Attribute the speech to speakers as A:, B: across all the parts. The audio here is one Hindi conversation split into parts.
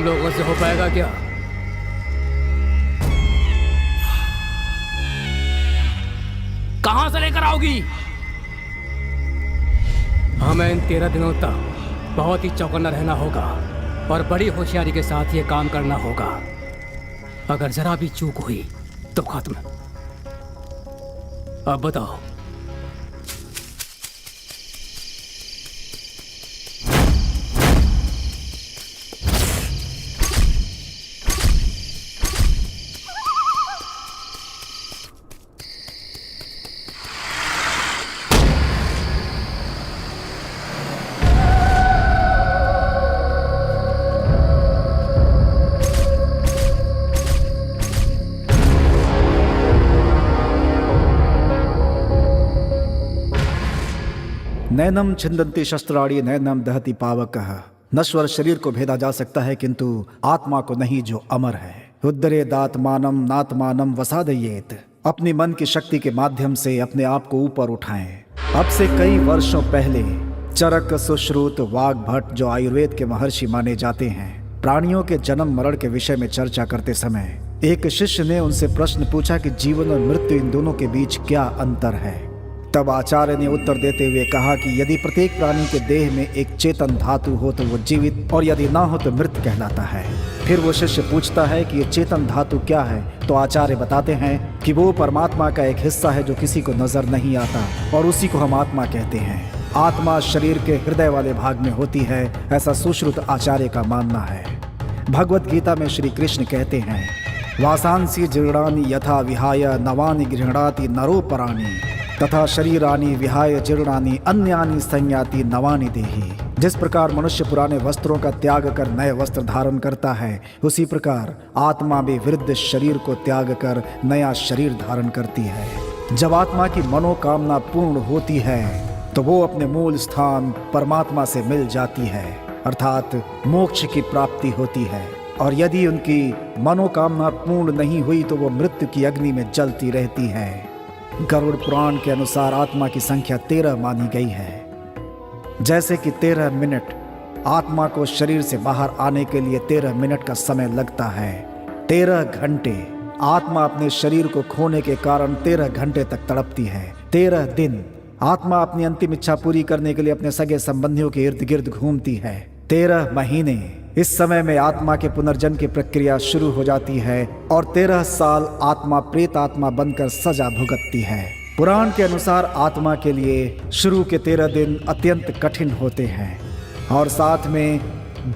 A: लोगों से हो पाएगा क्या? कहां से लेकर आओगी? हमें इन 13 दिनों तक बहुत ही चौकन्ना रहना होगा और बड़ी होशियारी के साथ ये काम करना होगा। अगर जरा भी चूक हुई तो खत्म। अब बताओ।
B: नैनम छिन्दन्ति शस्त्राणि नैनम दहति पावकः। नश्वर शरीर को भेदा जा सकता है किंतु आत्मा को नहीं, जो अमर है। उद्धरेदात्मानम नात्मानम वसादयेत। अपनी मन की शक्ति के माध्यम से अपने आप को ऊपर उठाएं। अब से कई वर्षों पहले चरक सुश्रुत वाग्भट, जो आयुर्वेद के महर्षि माने जाते हैं, प्राणियों के जन्म मरण के विषय में चर्चा करते समय एक शिष्य ने उनसे प्रश्न पूछा कि जीवन और मृत्यु, इन दोनों के बीच क्या अंतर है। तब आचार्य ने उत्तर देते हुए कहा कि यदि प्रत्येक प्राणी के देह में एक चेतन धातु हो तो वो जीवित, और यदि ना हो तो मृत कहलाता है। फिर वो शिष्य पूछता है कि ये चेतन धातु क्या है, तो आचार्य बताते हैं कि वो परमात्मा का एक हिस्सा है जो किसी को नजर नहीं आता, और उसी को हम आत्मा कहते हैं। आत्मा शरीर के हृदय वाले भाग में होती है, ऐसा सुश्रुत आचार्य का मानना है। भगवत गीता में श्री कृष्ण कहते हैं, वासांसी जीर्णानि यथा विहाय नवानि गृह्णाति नरो पराणि तथा शरीरानि विहाय जीर्णानि अन्यानि संयाति नवानि देहि। जिस प्रकार मनुष्य पुराने वस्त्रों का त्याग कर नए वस्त्र धारण करता है, उसी प्रकार आत्मा भी वृद्ध शरीर को त्याग कर नया शरीर धारण करती है। जब आत्मा की मनोकामना पूर्ण होती है तो वो अपने मूल स्थान परमात्मा से मिल जाती है, अर्थात मोक्ष की प्राप्ति होती है। और यदि उनकी मनोकामना पूर्ण नहीं हुई तो वो मृत्यु की अग्नि में जलती रहती है। गरुड़ पुराण के अनुसार आत्मा की संख्या 13 मानी गई है। जैसे कि 13 मिनट, आत्मा को शरीर से बाहर आने के लिए 13 मिनट का समय लगता है। 13 घंटे आत्मा अपने शरीर को खोने के कारण 13 घंटे तक तड़पती है। 13 दिन आत्मा अपनी अंतिम इच्छा पूरी करने के लिए अपने सगे संबंधियों के इर्द गिर्द घूमती है। 13 महीने, इस समय में आत्मा के पुनर्जन्म की प्रक्रिया शुरू हो जाती है और 13 साल आत्मा प्रेत आत्मा बनकर सजा भुगतती है। पुराण के अनुसार आत्मा के लिए शुरू के 13 दिन अत्यंत कठिन होते हैं। और साथ में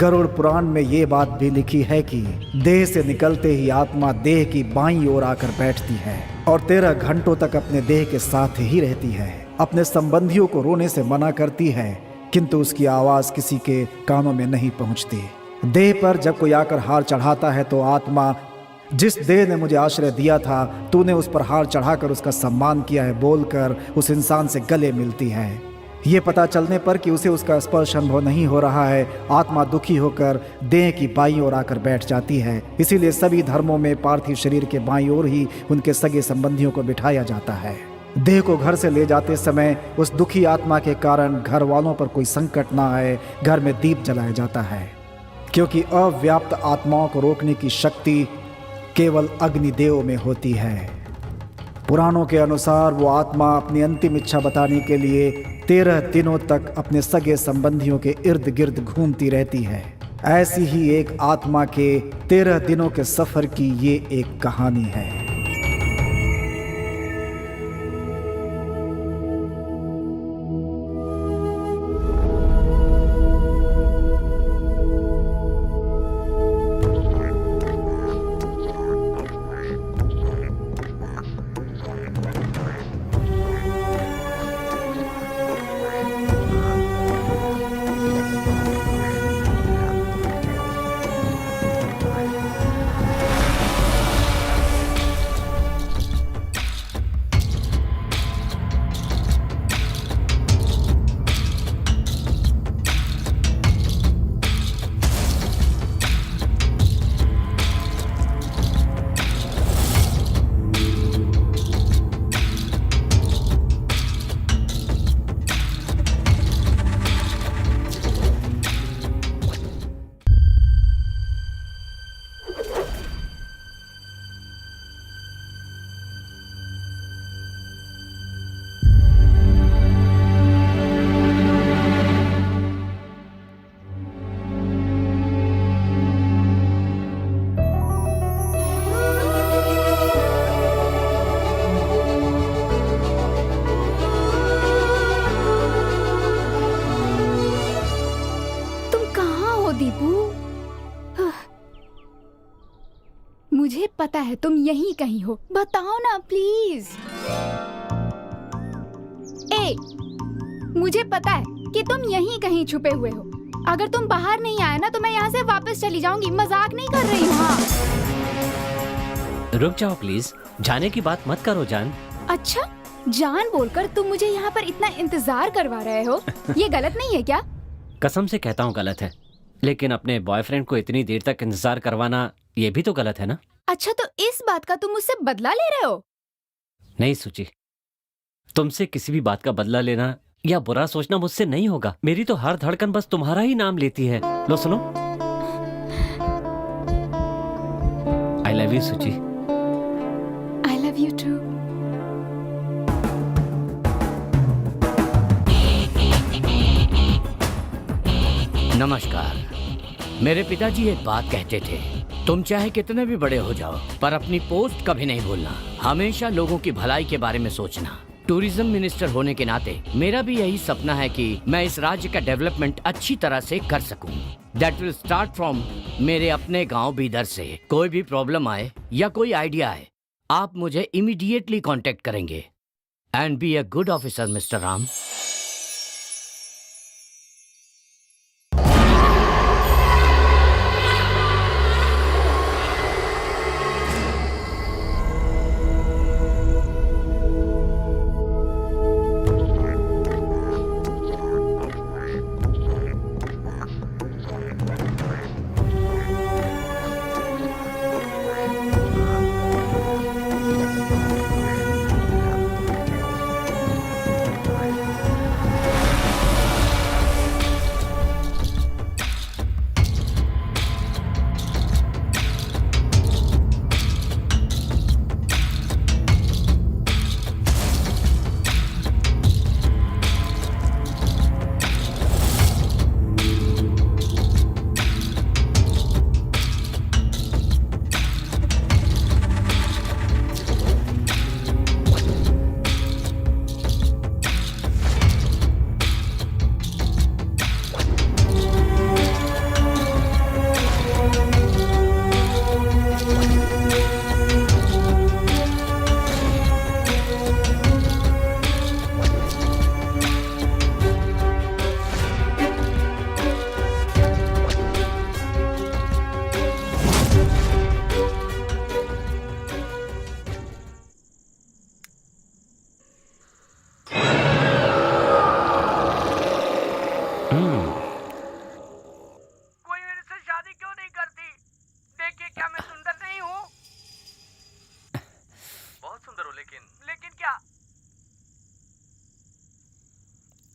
B: गरुड़ पुराण में ये बात भी लिखी है कि देह से निकलते ही आत्मा देह की बाईं ओर आकर बैठती है और 13 घंटों तक अपने देह के साथ ही रहती है। अपने संबंधियों को रोने से मना करती है, किंतु उसकी आवाज किसी के कानों में नहीं पहुंचती। देह पर जब कोई आकर हार चढ़ाता है तो आत्मा, जिस देह ने मुझे आश्रय दिया था, तूने उस पर हार चढ़ाकर उसका सम्मान किया है, बोलकर उस इंसान से गले मिलती है। ये पता चलने पर कि उसे उसका स्पर्श अनुभव नहीं हो रहा है, आत्मा दुखी होकर देह की बाईं ओर आकर बैठ जाती है। इसीलिए सभी धर्मों में पार्थिव शरीर के बाईं ओर ही उनके सगे संबंधियों को बिठाया जाता है। देह को घर से ले जाते समय उस दुखी आत्मा के कारण घर वालों पर कोई संकट ना आए, घर में दीप जलाया जाता है, क्योंकि अव्याप्त आत्माओं को रोकने की शक्ति केवल अग्निदेव में होती है। पुराणों के अनुसार वो आत्मा अपनी अंतिम इच्छा बताने के लिए 13 दिनों तक अपने सगे संबंधियों के इर्द गिर्द घूमती रहती है। ऐसी ही एक आत्मा के 13 दिनों के सफर की ये एक कहानी है।
C: पता है तुम यहीं कहीं हो, बताओ ना प्लीज। मुझे पता है कि तुम यहीं कहीं छुपे हुए हो। अगर तुम बाहर नहीं आए ना तो मैं यहाँ से वापस चली जाऊंगी। मजाक नहीं कर रही हूँ। हाँ।
D: रुक जाओ प्लीज, जाने की बात मत करो जान।
C: अच्छा, जान बोलकर तुम मुझे यहाँ पर इतना इंतजार करवा रहे हो, ये गलत नहीं है क्या?
D: कसम से कहता हूँ गलत है, लेकिन अपने बॉयफ्रेंड को इतनी देर तक इंतजार करवाना ये भी तो गलत है ना।
C: अच्छा, तो इस बात का तुम मुझसे बदला ले रहे हो?
D: नहीं सुची, तुमसे किसी भी बात का बदला लेना या बुरा सोचना मुझसे नहीं होगा। मेरी तो हर धड़कन बस तुम्हारा ही नाम लेती है। लो सुनो, आई love you Suchi.
C: I love you too.
E: नमस्कार। मेरे पिताजी एक बात कहते थे, तुम चाहे कितने भी बड़े हो जाओ पर अपनी पोस्ट कभी नहीं भूलना, हमेशा लोगों की भलाई के बारे में सोचना। टूरिज्म मिनिस्टर होने के नाते मेरा भी यही सपना है कि मैं इस राज्य का डेवलपमेंट अच्छी तरह से कर सकूं। दैट विल स्टार्ट फ्रॉम मेरे अपने गांव बीदर से। कोई भी प्रॉब्लम आए या कोई आइडिया आए, आप मुझे इमीडिएटली कांटेक्ट करेंगे। And be a good officer mister Ram.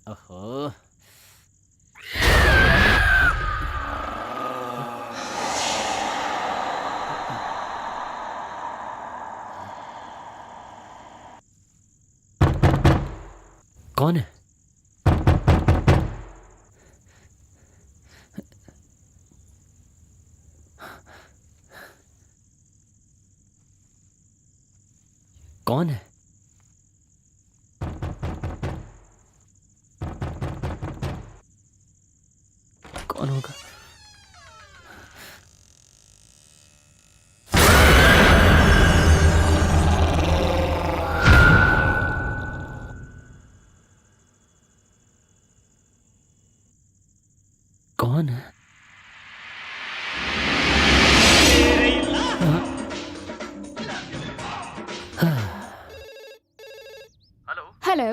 D: ओहो, कौन है? कौन है? कौन होगा? कौन है?
C: Hello.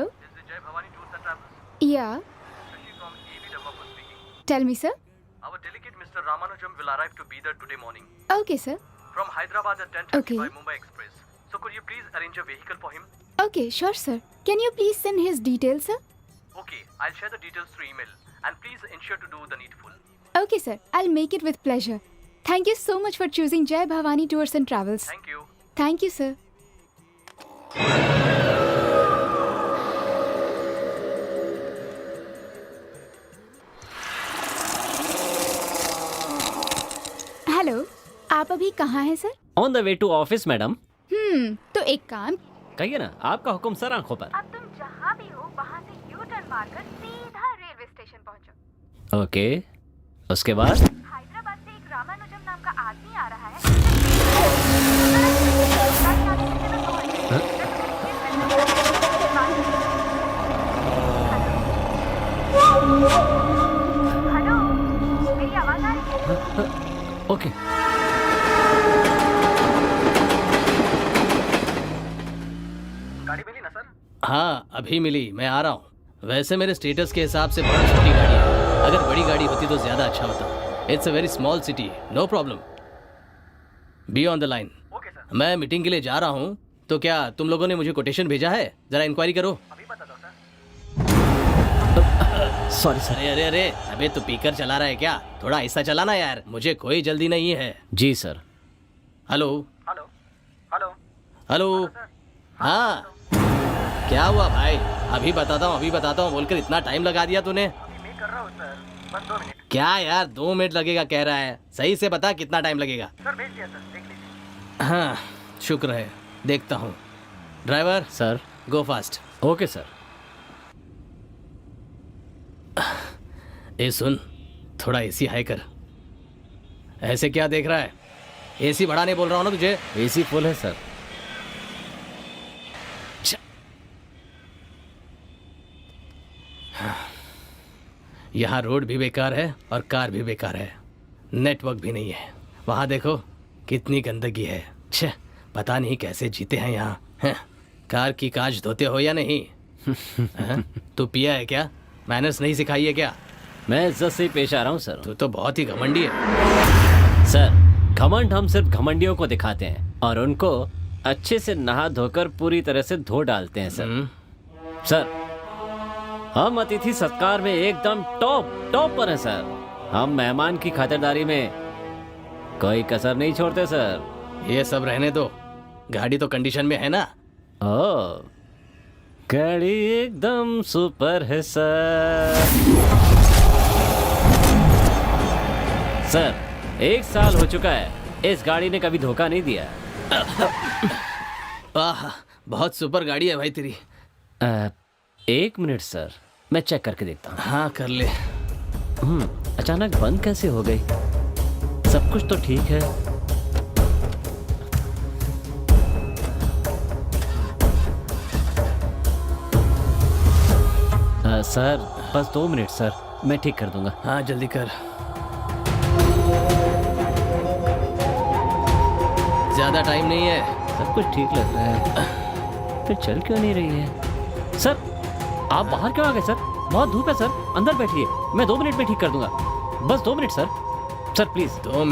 F: Jai Bhavani Tours and Travels.
C: या,
F: Shashi from AB Developer speaking.
C: Tell me sir.
F: Our delegate Mr. Ramanujam will arrive to Bidar today morning
C: okay sir.
F: from Hyderabad at 10:30
C: Okay.
F: by Mumbai Express. So could you please arrange a vehicle for him?
C: Okay, sure sir. Can you please send his details sir?
F: Okay, I'll share the details through email and please ensure to do the needful.
C: Okay sir, I will make it with pleasure. Thank you so much for choosing Jai Bhavani tours and travels.
F: Thank you.
C: Thank you sir. Hello, आप अभी कहाँ हैं sir?
D: On the way to office madam.
C: तो एक काम,
D: कहिए ना, आपका हुक्म सर आंखों पर।
C: अब तुम जहाँ भी हो वहाँ से यू टर्न मारकर सीधा रेलवे स्टेशन पहुँचो।
D: ओके, उसके बाद?
C: हैदराबाद से एक रामानुजम नाम का आदमी आ रहा है।
G: हेलो, मेरी आवाज आ रही है?
D: ओके।
F: गाड़ी मिली ना सर?
H: हाँ अभी मिली, मैं आ रहा हूँ। वैसे मेरे स्टेटस के हिसाब से बहुत छोटी गाड़ी है, अगर बड़ी गाड़ी होती तो ज़्यादा अच्छा होता। It's a very small city, no problem. Be on the line.
F: Okay sir,
H: मैं मीटिंग के लिए जा रहा हूँ, तो क्या तुम लोगों ने मुझे कोटेशन भेजा है? ज़रा इंक्वायरी करो।
F: अभी बता दो सर।
D: Sorry sir.
H: अरे अरे अरे, अबे तू पीकर चला रहा है क्या? थोड़ा ऐसा चलाना यार, मुझे कोई जल्दी नहीं है।
D: जी sir.
H: Hello
F: hello hello
H: hello. हाँ क्या हुआ भाई? अभी बताता हूँ बोलकर इतना टाइम लगा दिया तूने।
F: अभी मैं कर रहा हूँ सर, बस 2 मिनट।
H: क्या यार 2 मिनट लगेगा कह रहा है? सही से बता कितना टाइम लगेगा?
F: सर भेज दिया सर, देख लीजिए।
H: हाँ शुक्र है, देखता हूँ। Driver
D: sir.
H: Go fast.
D: Okay sir.
H: ए सुन, थोड़ा एसी हाई कर। ऐसे क्या देख रहा है? एसी बढ़ाने बोल रहा हूँ ना तुझे।
D: एसी फुल है सर।
H: यहाँ रोड भी बेकार है और कार भी बेकार है, नेटवर्क भी नहीं है। वहाँ देखो कितनी गंदगी है। छे, पता नहीं कैसे जीते हैं यहाँ। हैं? कार की कांच धोते हो या नहीं? हैं? तू पिया है क्या? मैनर्स नहीं सिखाई है क्या?
D: मैं इज्जत से ही पेश आ रहा हूँ सर।
H: तू तो बहुत ही घमंडी है।
D: सर घमंड हम सिर्फ घमंडियों को दिखाते हैं और उनको अच्छे से नहा धोकर पूरी तरह से धो डालते हैं सर। सर हम अतिथि सत्कार में एकदम टॉप पर हैं सर। हम मेहमान की खातिरदारी में कोई कसर नहीं छोड़ते सर।
H: ये सब रहने दो, गाड़ी तो कंडीशन में है ना?
D: ओ गाड़ी एकदम सुपर है सर। सर 1 साल हो चुका है, इस गाड़ी ने कभी धोखा नहीं दिया।
H: आह बहुत सुपर गाड़ी है भाई तेरी।
D: 1 मिनट सर, मैं चेक करके देखता हूँ।
H: हाँ कर ले।
D: अचानक बंद कैसे हो गई? सब कुछ तो ठीक है। सर बस 2 मिनट सर, मैं ठीक कर दूंगा।
H: हाँ जल्दी कर। ज्यादा टाइम नहीं है।
D: सब कुछ ठीक लग रहा है, फिर चल क्यों नहीं रही है? सर आप बाहर क्यों आ गए सर? बहुत धूप है सर, अंदर बैठिए, मैं 2 मिनट में ठीक कर दूंगा। बस 2 minute sir. Sir please.
H: 2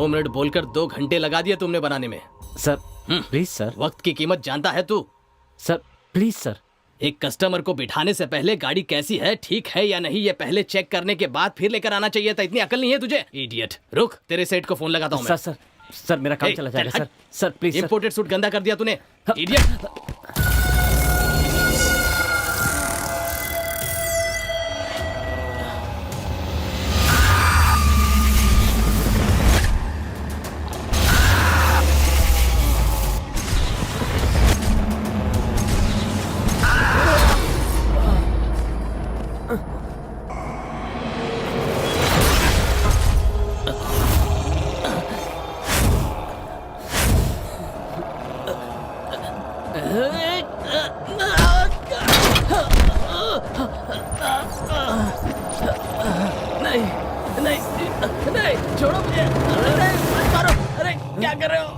H: minute बोलकर 2 घंटे लगा दिए तुमने बनाने में।
D: Sir please sir.
H: वक्त की कीमत जानता है तू?
D: Sir please sir.
H: एक कस्टमर को बिठाने से पहले गाड़ी कैसी है, ठीक है या नहीं, ये पहले चेक करने के बाद फिर लेकर आना चाहिए था। इतनी अकल नहीं है तुझे? इडियट। रुक, तेरे सेठ को फोन लगाता हूँ मैं।
D: सर मेरा काम चला जाएगा sir. Sir please.
H: Imported suit गंदा कर दिया तूने, इडियट। नहीं छोड़ो मुझे। अरे मत मारो। अरे क्या कर रहे हो?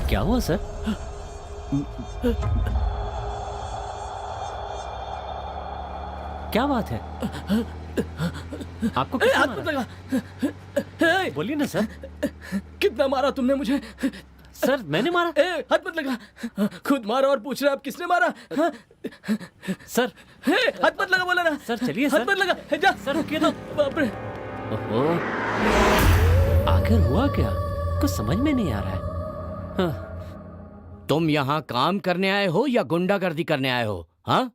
D: क्या हुआ सर? क्या बात है? आपको किसने
H: हाथ मत
D: मारा?
H: लगा।
D: बोलिए ना सर।
H: कितना मारा तुमने मुझे?
D: सर मैंने मारा?
H: हाथ मत लगा। खुद मारा और पूछ रहा आप किसने मारा? हाँ?
D: सर
H: हाथ मत लगा बोला ना।
D: सर चलिए
H: हाथ
D: सर।
H: मत लगा। जा
D: सर रुकिए तो।
H: बाप रे।
D: ओहो, आखिर हुआ क्या? कुछ समझ में नहीं आ रहा है। हाँ।
E: तुम यहाँ काम करने आए हो या गुंडागर्दी करने आए हो? हाँ,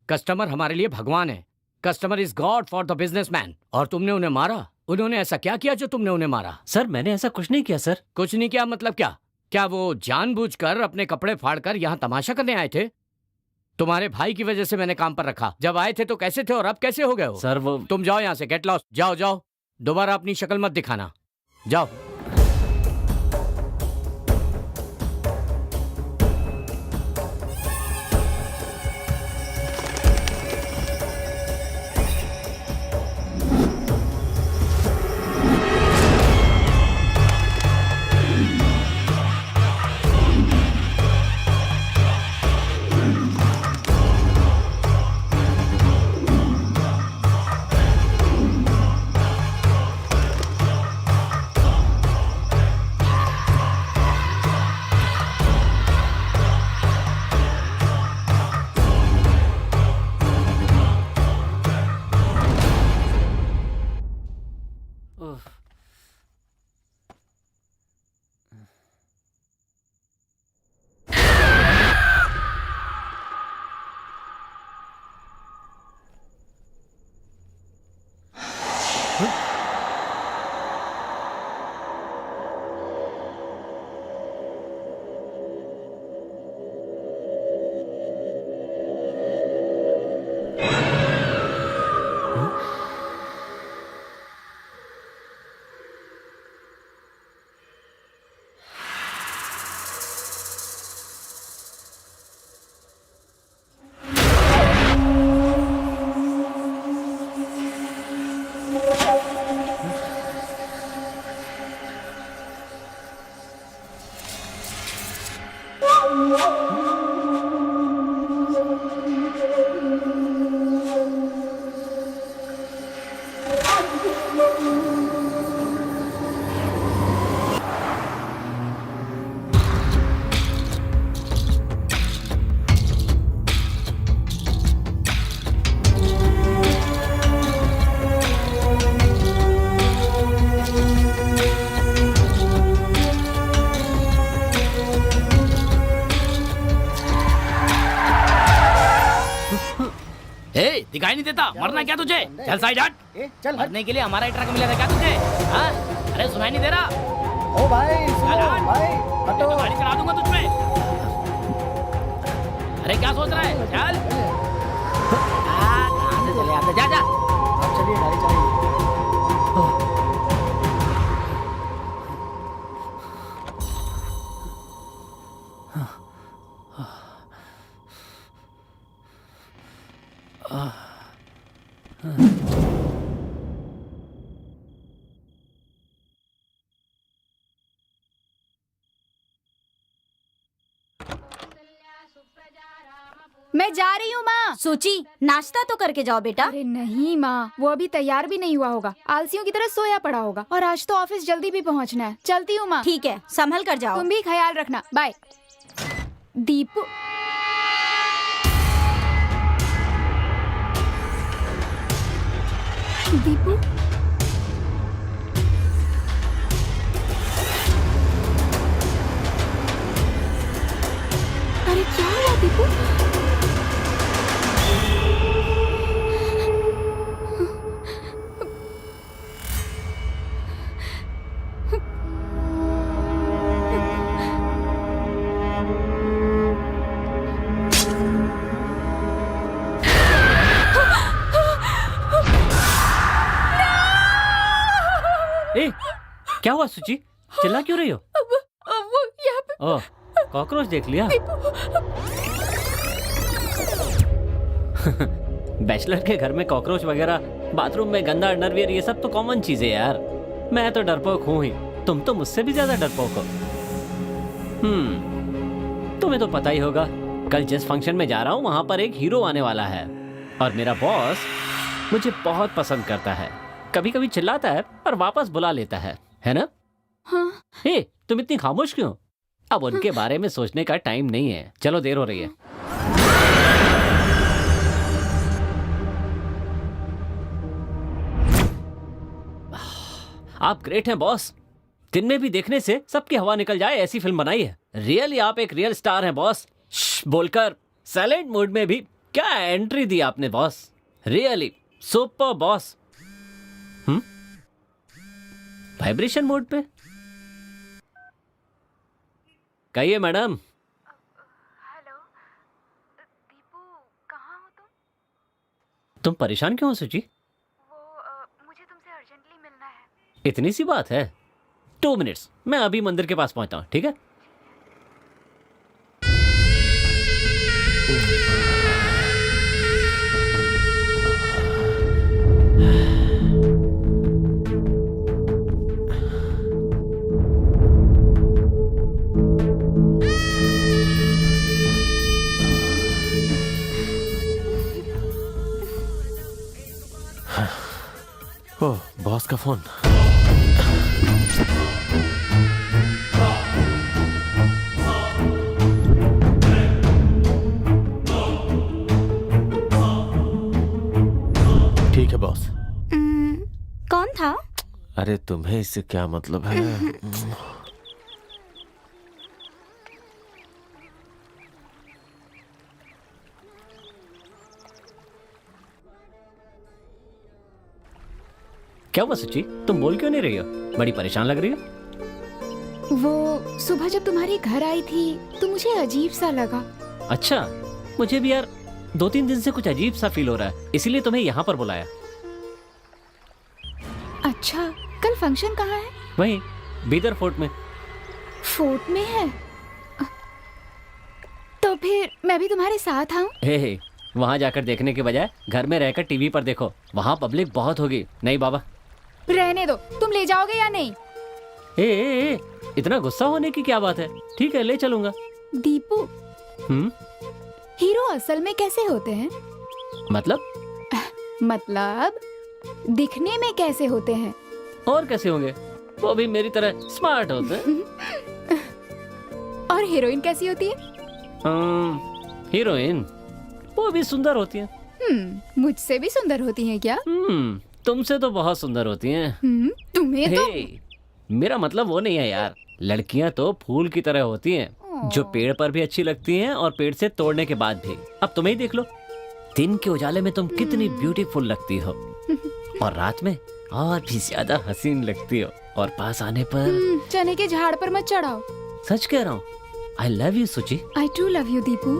E: कस्टमर हमारे लिए भगवान है। Customer is God for the businessman. और तुमने उन्हें मारा? उन्होंने ऐसा क्या किया जो तुमने उन्हें मारा?
D: सर मैंने ऐसा कुछ नहीं किया सर।
E: कुछ नहीं किया मतलब क्या? क्या वो जानबूझकर अपने कपड़े फाड़कर यहाँ तमाशा करने आए थे? तुम्हारे भाई की वजह से मैंने काम पर रखा। जब आए थे तो कैसे थे और अब कैसे हो गए हो?
D: सर वो
E: तुम जाओ यहाँ से, गेट लॉस्ट। जाओ जाओ, दोबारा अपनी शक्ल मत दिखाना। जाओ। दिखाई नहीं देता? मरना क्या तुझे? चल साइड हट।
B: चल
E: मरने के लिए हमारा ही ट्रक मिला था क्या तुझे? हाँ? अरे सुनाई नहीं दे रहा?
B: ओ भाई
E: चल हट।
B: भाई
E: मैं तो गाड़ी चला दूंगा तुझ पे। अरे क्या सोच रहा है? चल। कहाँ से चले आते? जा जा।
B: चलिए गाड़ी चलिए।
C: मैं जा रही हूँ माँ।
I: सूची, नाश्ता तो करके जाओ बेटा।
C: अरे नहीं माँ, वो अभी तैयार भी नहीं हुआ होगा, आलसियों की तरह सोया पड़ा होगा, और आज तो ऑफिस जल्दी भी पहुँचना है। चलती हूँ माँ।
I: ठीक है, संभल कर जाओ।
C: तुम भी ख्याल रखना। बाय। दीपू, दीपू, अरे क्या हुआ दीपू?
D: ए, क्या हुआ सुची? चिल्ला क्यों रही हो?
C: वो यहाँ पे
D: ओह, कॉकरोच देख लिया? बैचलर के घर में कॉकरोच वगैरह, बाथरूम में गंदा अंडरवियर, ये सब तो कॉमन चीजें यार। मैं तो डरपोक हूँ ही, तुम तो मुझसे भी ज्यादा डरपोक हो। तुम्हें तो पता ही होगा, कल जिस फंक्शन में जा रहा हूँ वहां पर एक हीरो आने वाला है। और मेरा बॉस मुझे बहुत पसंद करता है। कभी कभी चिल्लाता है पर वापस बुला लेता है ना?
C: हाँ।
D: हे, तुम इतनी खामोश क्यों? अब उनके बारे में सोचने का टाइम नहीं है। चलो, देर हो रही है। आप ग्रेट हैं बॉस। दिन में भी देखने से सबकी हवा निकल जाए ऐसी फिल्म बनाई है। रियली आप एक रियल स्टार हैं बॉस। बोलकर साइलेंट मोड में भी क्या एंट्री दी आपने boss. Really super boss. Vibration mode पे कहिए मैडम।
G: हेलो दीपू, कहाँ हो तुम?
D: तुम परेशान क्यों हो सुची?
G: मुझे तुमसे अर्जेंटली मिलना है।
D: इतनी सी बात है? 2 मिनट्स, मैं अभी मंदिर के पास पहुंचता हूँ, ठीक है?
J: ओह, बॉस का फोन। ठीक है बॉस।
I: कौन था?
J: अरे तुम्हें इससे क्या मतलब है?
D: क्या हुआ सुची? तुम बोल क्यों नहीं रही हो? बड़ी परेशान लग रही हो।
C: वो सुबह जब तुम्हारे घर आई थी तो मुझे अजीब सा लगा।
D: अच्छा, मुझे भी यार 2-3 दिन से कुछ अजीब सा फील हो रहा है, इसीलिए तुम्हें यहाँ पर बुलाया।
C: अच्छा, कल फंक्शन कहाँ है?
D: वहीं बीदर फोर्ट में।
C: फोर्ट में है? तो फिर मैं भी तुम्हारे साथ आऊं?
D: हे, वहाँ जाकर देखने के बजाय घर में रहकर टीवी पर देखो, वहाँ पब्लिक बहुत होगी। नहीं बाबा,
C: रहने दो। तुम ले जाओगे या नहीं?
D: ए, इतना गुस्सा होने की क्या बात है? ठीक है, ले चलूंगा।
C: दीपू, हीरो असल में कैसे होते हैं? मतलब दिखने में कैसे होते हैं?
D: और कैसे होंगे? वो भी मेरी तरह स्मार्ट होते हैं।
C: और हीरोइन कैसी होती है?
D: हीरोइन वो भी सुंदर होती हैं।
C: मुझसे भी सुंदर होती हैं क्या?
D: तुमसे तो बहुत सुंदर होती हैं।
C: तुम्हें तो
D: मेरा मतलब वो नहीं है यार। लड़कियां तो फूल की तरह होती हैं, जो पेड़ पर भी अच्छी लगती हैं और पेड़ से तोड़ने के बाद भी। अब तुम्हें ही देख लो, दिन के उजाले में तुम कितनी ब्यूटीफुल लगती हो और रात में और भी ज्यादा हसीन लगती हो, और पास आने पर
C: चने के झाड़ पर मत चढ़ाओ।
D: सच कह रहा हूँ। आई love you Suchi.
C: I to love you Deepu.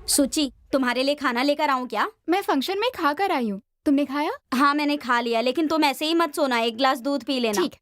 I: सुची, तुम्हारे लिए खाना लेकर आऊं क्या?
C: मैं फंक्शन में खा कर आई हूँ। तुमने खाया?
I: हाँ, मैंने खा लिया, लेकिन तुम ऐसे ही मत सोना, एक गिलास दूध पी लेना।
C: ठीक।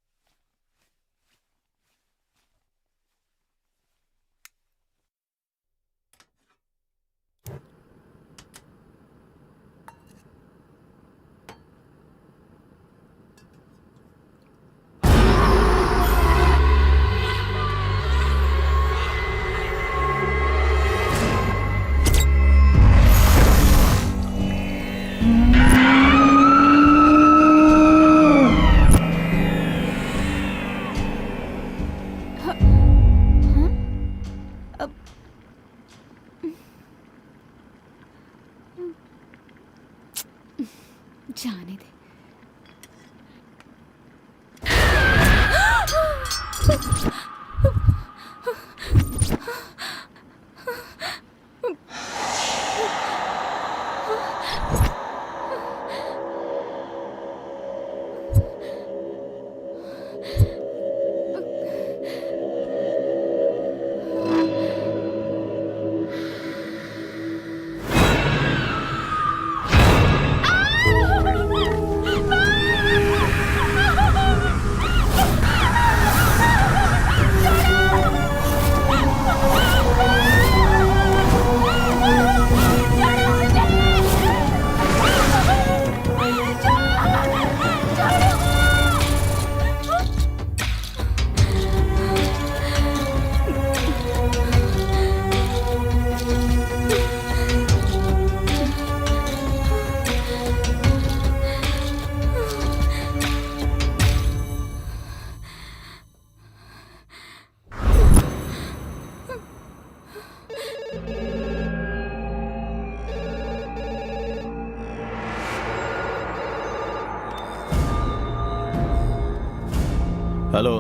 J: हेलो,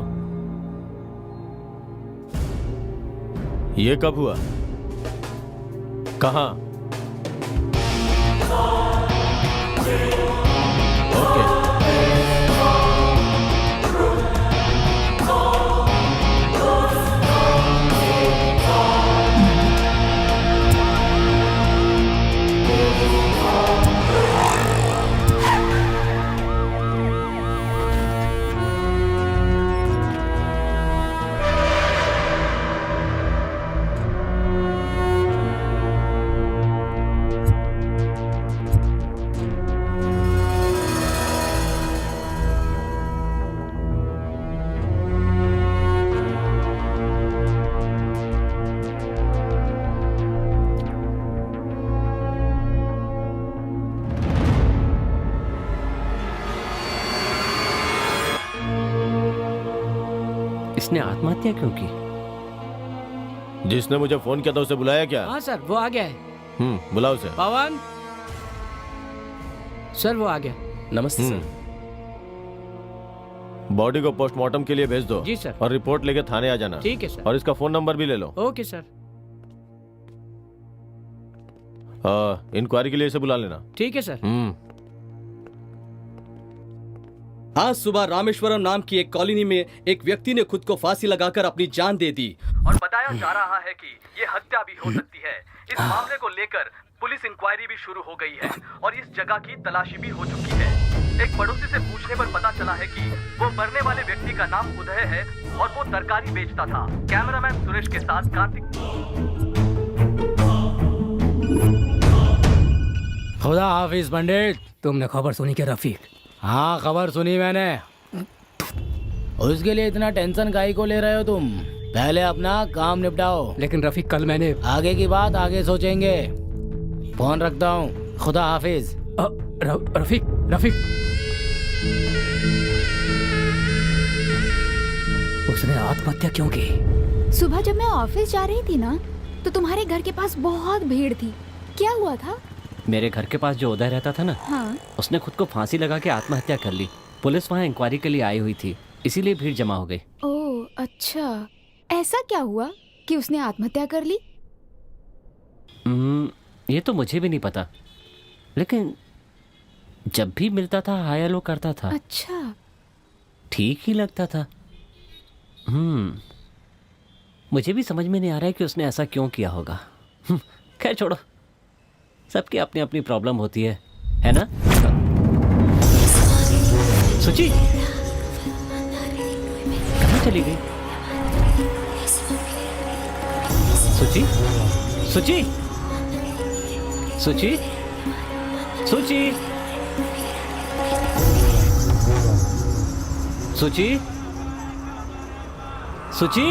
J: ये कब हुआ? कहाँ? ओके।
D: इसने आत्महत्या क्यों की?
J: जिसने मुझे फोन किया था उसे बुलाया क्या?
E: हाँ सर, वो आ गया है।
J: बुलाओ उसे।
E: पवन सर, वो आ गया।
H: नमस्ते सर।
J: बॉडी को पोस्टमार्टम के लिए भेज दो।
E: जी सर।
J: और रिपोर्ट लेके थाने आ जाना।
E: ठीक है सर।
J: और इसका फोन नंबर भी ले लो।
E: Okay sir.
J: इंक्वायरी के लिए इसे बुला लेना।
E: ठीक है सर।
K: आज सुबह रामेश्वरम नाम की एक कॉलोनी में एक व्यक्ति ने खुद को फांसी लगाकर अपनी जान दे दी
F: और बताया जा रहा है कि ये हत्या भी हो सकती है। इस मामले को लेकर पुलिस इंक्वायरी भी शुरू हो गई है और इस जगह की तलाशी भी हो चुकी है। एक पड़ोसी से पूछने पर पता चला है कि वो मरने वाले व्यक्ति का नाम उदय है और वो तरकारी बेचता था। कैमरामैन सुरेश के साथ कार्तिक।
A: खुदा हाफिज पंडित। तुमने खबर सुनी क्या रफीक?
E: हाँ, खबर सुनी मैंने। उसके लिए इतना टेंशन काहे को ले रहे हो तुम? पहले अपना काम निपटाओ।
A: लेकिन रफीक, कल मैंने
E: आगे की बात आगे सोचेंगे। फोन रखता हूँ। खुदा हाफिज।
A: रफीक, रफीक। उसने आत्महत्या क्यों की?
C: सुबह जब मैं ऑफिस जा रही थी ना, तो तुम्हारे घर के पास बहुत भीड़ थी। क्या हुआ था?
D: मेरे घर के पास जो उदय रहता था ना,
C: हाँ।
D: उसने खुद को फांसी लगा के आत्महत्या कर ली। पुलिस वहाँ इंक्वायरी के लिए आई हुई थी, इसीलिए भीड़ जमा हो गई।
C: ओह अच्छा, ऐसा क्या हुआ कि उसने आत्महत्या कर ली?
D: ये तो मुझे भी नहीं पता, लेकिन जब भी मिलता था हाय हेलो करता था।
C: अच्छा,
D: ठीक ही लगता था। मुझे भी समझ में नहीं आ रहा है कि उसने ऐसा क्यों किया होगा। खैर छोड़ो, सबकी अपनी अपनी प्रॉब्लम होती है ना? सुची कहाँ चली गई? सुची, सुची, सुची, सुची, सुची, सुची।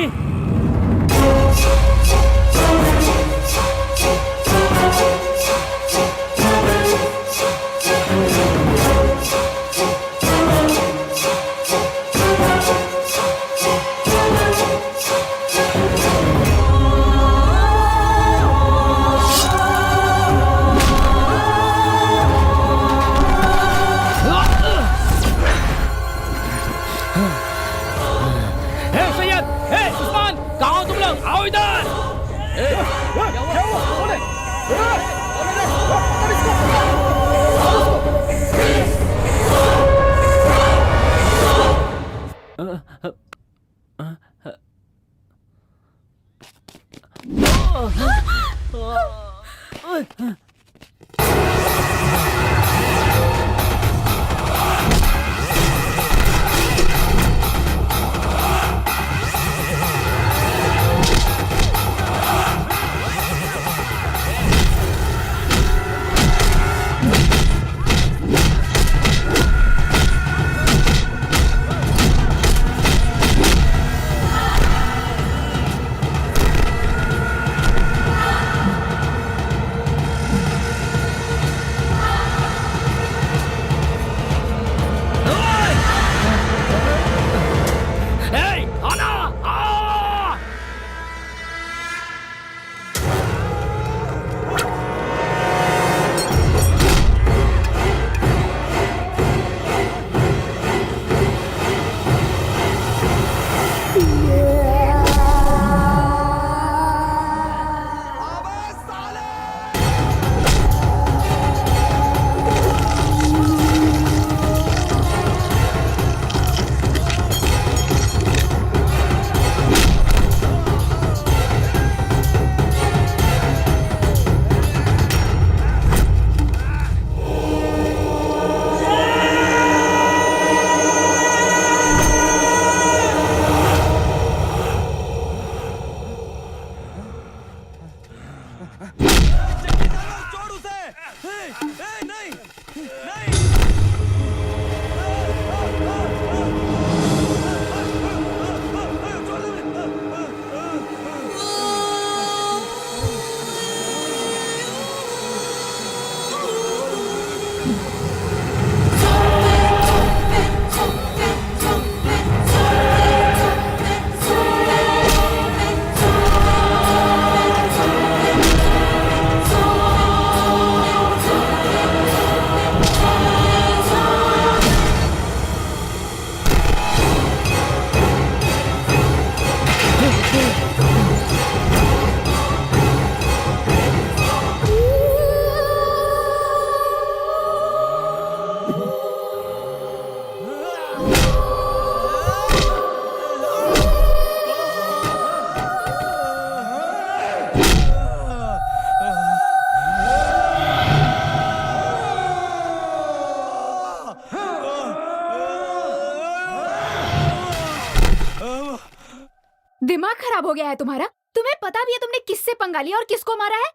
C: दिमाग खराब हो गया है तुम्हारा? तुम्हें पता भी है तुमने किससे पंगा लिया और किसको मारा है?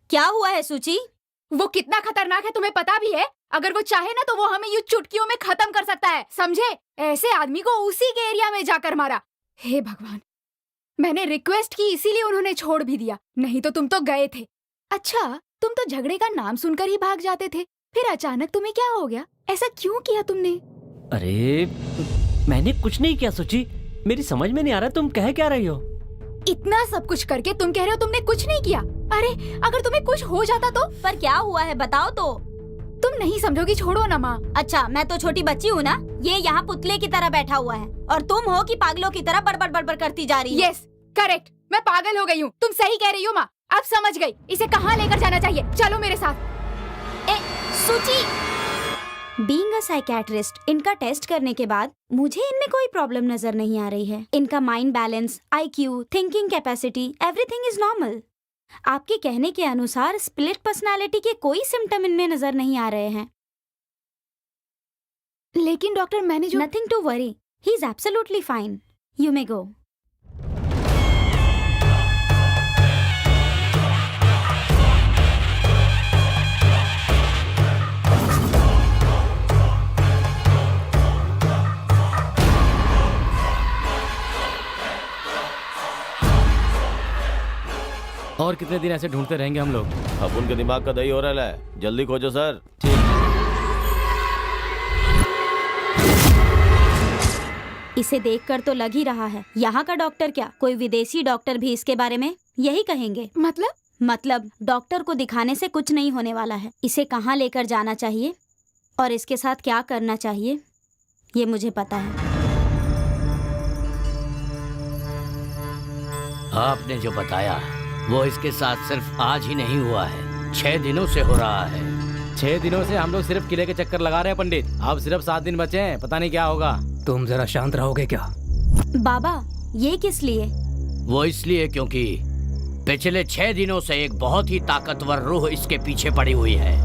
I: क्या हुआ है सूची?
C: वो कितना खतरनाक है तुम्हें पता भी है? अगर वो चाहे ना तो वो हमें यूं चुटकियों में खत्म कर सकता है, समझे? ऐसे आदमी को उसी के एरिया में जाकर मारा। हे भगवान, मैंने रिक्वेस्ट की इसीलिए उन्होंने छोड़ भी दिया, नहीं तो तुम तो गए थे। अच्छा, तुम तो झगड़े का नाम सुनकर ही भाग जाते थे, फिर अचानक तुम्हें क्या हो गया? ऐसा क्यों किया तुमने?
D: अरे मैंने कुछ नहीं किया सूची, मेरी समझ में नहीं आ रहा तुम कह क्या रही हो।
C: इतना सब कुछ करके तुम कह रहे हो तुमने कुछ नहीं किया? अरे अगर तुम्हें कुछ हो जाता तो?
I: पर क्या हुआ है बताओ तो।
C: तुम नहीं समझोगी, छोड़ो ना माँ।
I: अच्छा, मैं तो छोटी बच्ची हूँ ना? ये यहाँ पुतले की तरह बैठा हुआ है और तुम हो कि पागलों की तरह बड़बड़ बड़बड़ करती जा रही हो।
C: यस करेक्ट, मैं पागल हो गई हूँ। तुम सही कह रही हो माँ, अब समझ गई। इसे कहाँ लेकर जाना चाहिए? चलो मेरे साथ।
I: सूची, बीइंग अ साइकेट्रिस्ट, इनका टेस्ट करने के बाद मुझे इनमें कोई प्रॉब्लम नजर नहीं आ रही है। इनका mind balance, IQ, thinking capacity, everything is normal. आपके कहने के अनुसार स्प्लिट पर्सनालिटी के कोई सिम्टम इनमें नजर नहीं आ रहे हैं।
C: लेकिन डॉक्टर, मैंने जो...
I: nothing to worry, he is absolutely fine. You may go.
E: और कितने दिन ऐसे ढूंढते रहेंगे हम लोग?
J: अब उनके दिमाग का दही हो रहा है, जल्दी खोजो सर।
I: इसे देखकर तो लग ही रहा है यहाँ का डॉक्टर क्या, कोई विदेशी डॉक्टर भी इसके बारे में यही कहेंगे। मतलब डॉक्टर को दिखाने से कुछ नहीं होने वाला है। इसे कहाँ लेकर जाना चाहिए और इसके साथ क्या करना चाहिए ये मुझे पता है।
E: आपने जो बताया वो इसके साथ सिर्फ आज ही नहीं हुआ है, 6 दिनों से हो रहा है।
L: 6 दिनों से हम लोग सिर्फ किले के चक्कर लगा रहे हैं पंडित। अब सिर्फ 7 दिन बचे हैं, पता नहीं क्या होगा।
A: तुम जरा शांत रहोगे क्या?
I: बाबा, ये किस लिए?
E: वो इसलिए क्योंकि पिछले 6 दिनों से एक बहुत ही ताकतवर रूह इसके पीछे पड़ी हुई है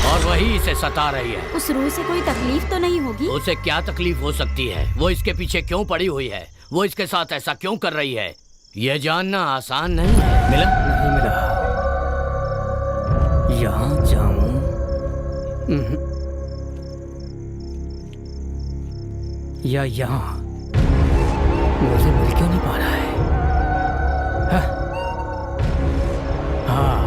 E: और वही इसे सता रही है।
I: उस रूह से कोई तकलीफ तो नहीं होगी?
E: उसे क्या तकलीफ हो सकती है? वो इसके पीछे क्यों पड़ी हुई है? वो इसके साथ ऐसा क्यों कर रही है? ये जानना आसान नहीं है। मिला?
A: नहीं मिला। यहाँ जाऊं? या यहाँ? मुझे मिल क्यों नहीं पा रहा है? हाँ,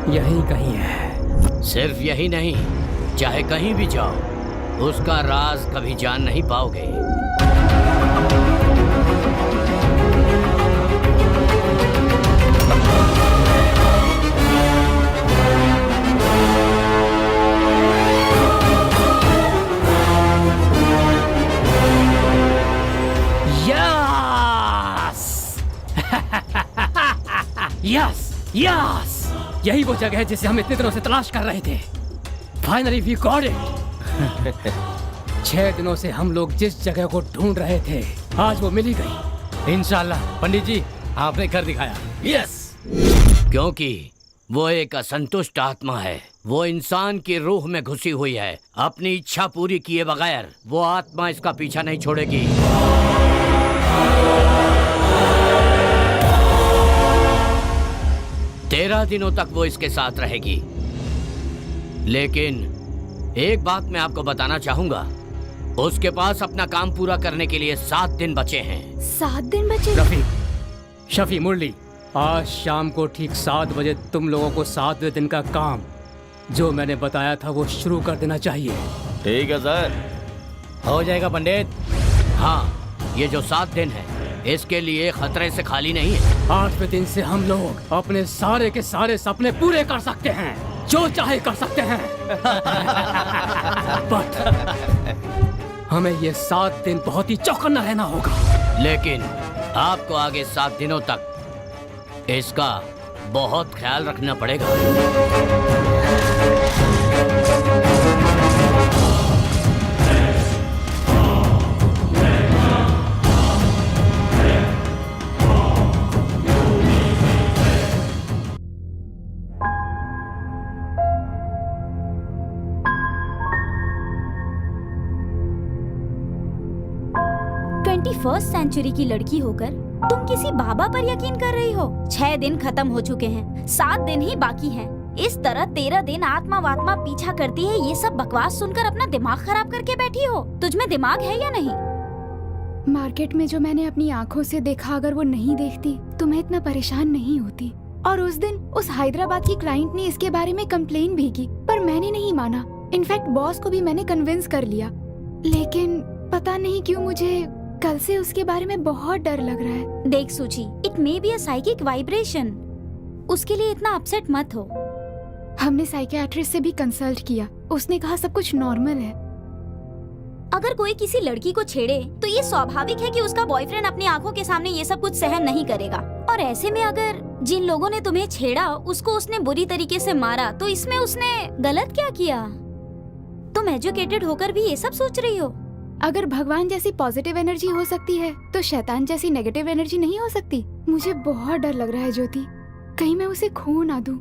A: यहीं कहीं है।
E: सिर्फ यही नहीं, चाहे कहीं भी जाओ, उसका राज कभी जान नहीं पाओगे।
A: यस यस, यही वो जगह है जिसे हम इतने दिनों से तलाश कर रहे थे। Finally we got it. 6 दिनों से हम लोग जिस जगह को ढूंढ रहे थे, आज वो मिल ही गई।
L: इंशाल्लाह। पंडित जी, आपने घर दिखाया।
E: यस, क्योंकि वो एक असंतुष्ट आत्मा है। वो इंसान की रूह में घुसी हुई है। अपनी इच्छा पूरी किए बगैर वो आत्मा इसका पीछा नहीं छोड़ेगी। 13 दिनों तक वो इसके साथ रहेगी। लेकिन एक बात मैं आपको बताना चाहूंगा, उसके पास अपना काम पूरा करने के लिए 7 दिन बचे हैं।
C: 7 दिन बचे?
A: रफीक, शफी, मुरली, आज शाम को ठीक 7 बजे तुम लोगों को 7वें दिन का काम जो मैंने बताया था वो शुरू कर देना चाहिए।
J: ठीक है सर।
L: हो जाएगा पंडित।
E: हाँ, ये जो 7 दिन है इसके लिए खतरे से खाली नहीं है।
A: 8वें दिन से हम लोग अपने सारे के सारे सपने पूरे कर सकते हैं, जो चाहे कर सकते हैं। बट हमें ये 7 दिन बहुत ही चौकन्ना रहना होगा।
E: लेकिन आपको आगे 7 दिनों तक इसका बहुत ख्याल रखना पड़ेगा।
I: फर्स्ट सेंचुरी की लड़की होकर तुम किसी बाबा पर यकीन कर रही हो? 6 दिन खत्म हो चुके हैं, 7 दिन ही बाकी हैं। इस तरह 13 दिन आत्मा वात्मा पीछा करती है, ये सब बकवास सुनकर अपना दिमाग खराब करके बैठी हो। तुझमें दिमाग है या नहीं?
C: मार्केट में जो मैंने अपनी आंखों से देखा, अगर वो नहीं देखती तो मैं इतना परेशान नहीं होती। और उस दिन उस हैदराबाद की क्लाइंट ने इसके बारे में कंप्लेन भी की, पर मैंने नहीं माना। इनफैक्ट बॉस को भी मैंने कन्विंस कर लिया। लेकिन पता नहीं क्यों मुझे कल से उसके बारे में बहुत डर लग रहा है।
I: देख सूची, it may be a psychic vibration. उसके लिए इतना अपसेट मत हो।
C: हमने साइकियाट्रिस्ट से भी कंसल्ट किया, उसने कहा सब कुछ नॉर्मल है।
I: अगर कोई किसी लड़की को छेड़े तो ये स्वाभाविक है कि उसका बॉयफ्रेंड अपनी आंखों के सामने ये सब कुछ सहन नहीं करेगा। और ऐसे में अगर जिन लोगों ने तुम्हें छेड़ा उसको उसने बुरी तरीके से मारा, तो इसमें उसने गलत क्या किया? तुम एजुकेटेड होकर भी ये सब सोच रही हो।
C: अगर भगवान जैसी पॉजिटिव एनर्जी हो सकती है तो शैतान जैसी नेगेटिव एनर्जी नहीं हो सकती? मुझे बहुत डर लग रहा है ज्योति, कहीं मैं उसे खो ना दूं।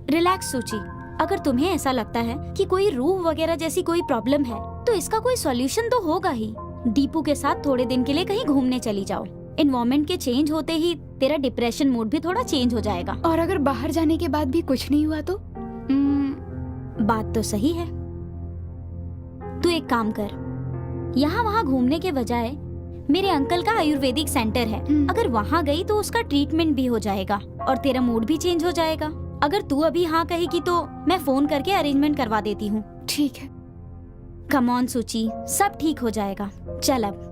I: रिलैक्स सूची, अगर तुम्हें ऐसा लगता है कि कोई रूह वगैरह जैसी कोई प्रॉब्लम है तो इसका कोई सॉल्यूशन तो होगा ही। दीपू के साथ थोड़े दिन के लिए कहीं घूमने चली जाओ। एनवायरनमेंट के चेंज होते ही तेरा डिप्रेशन मूड भी थोड़ा चेंज हो जाएगा।
C: और अगर बाहर जाने के बाद भी कुछ नहीं हुआ तो?
I: बात तो सही है। तू एक काम कर, यहाँ वहाँ घूमने के बजाय मेरे अंकल का आयुर्वेदिक सेंटर है, अगर वहाँ गई तो उसका ट्रीटमेंट भी हो जाएगा और तेरा मूड भी चेंज हो जाएगा। अगर तू अभी हाँ कहेगी तो मैं फोन करके अरेंजमेंट करवा देती हूँ।
C: ठीक है।
I: कम ऑन सूची, सब ठीक हो जाएगा। चल अब।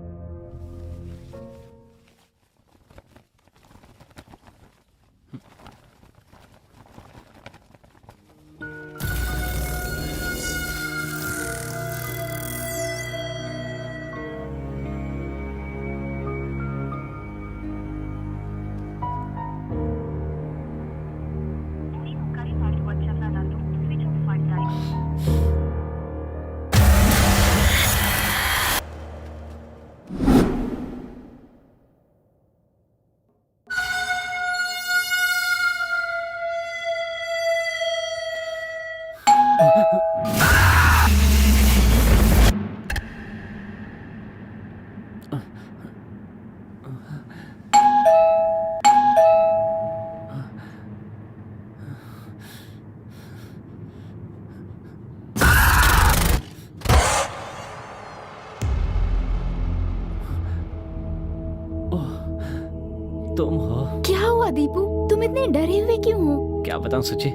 D: तुम हो।
C: क्या हुआ दीपू, तुम इतने डरे हुए क्यों हो?
D: क्या बताऊं सुची,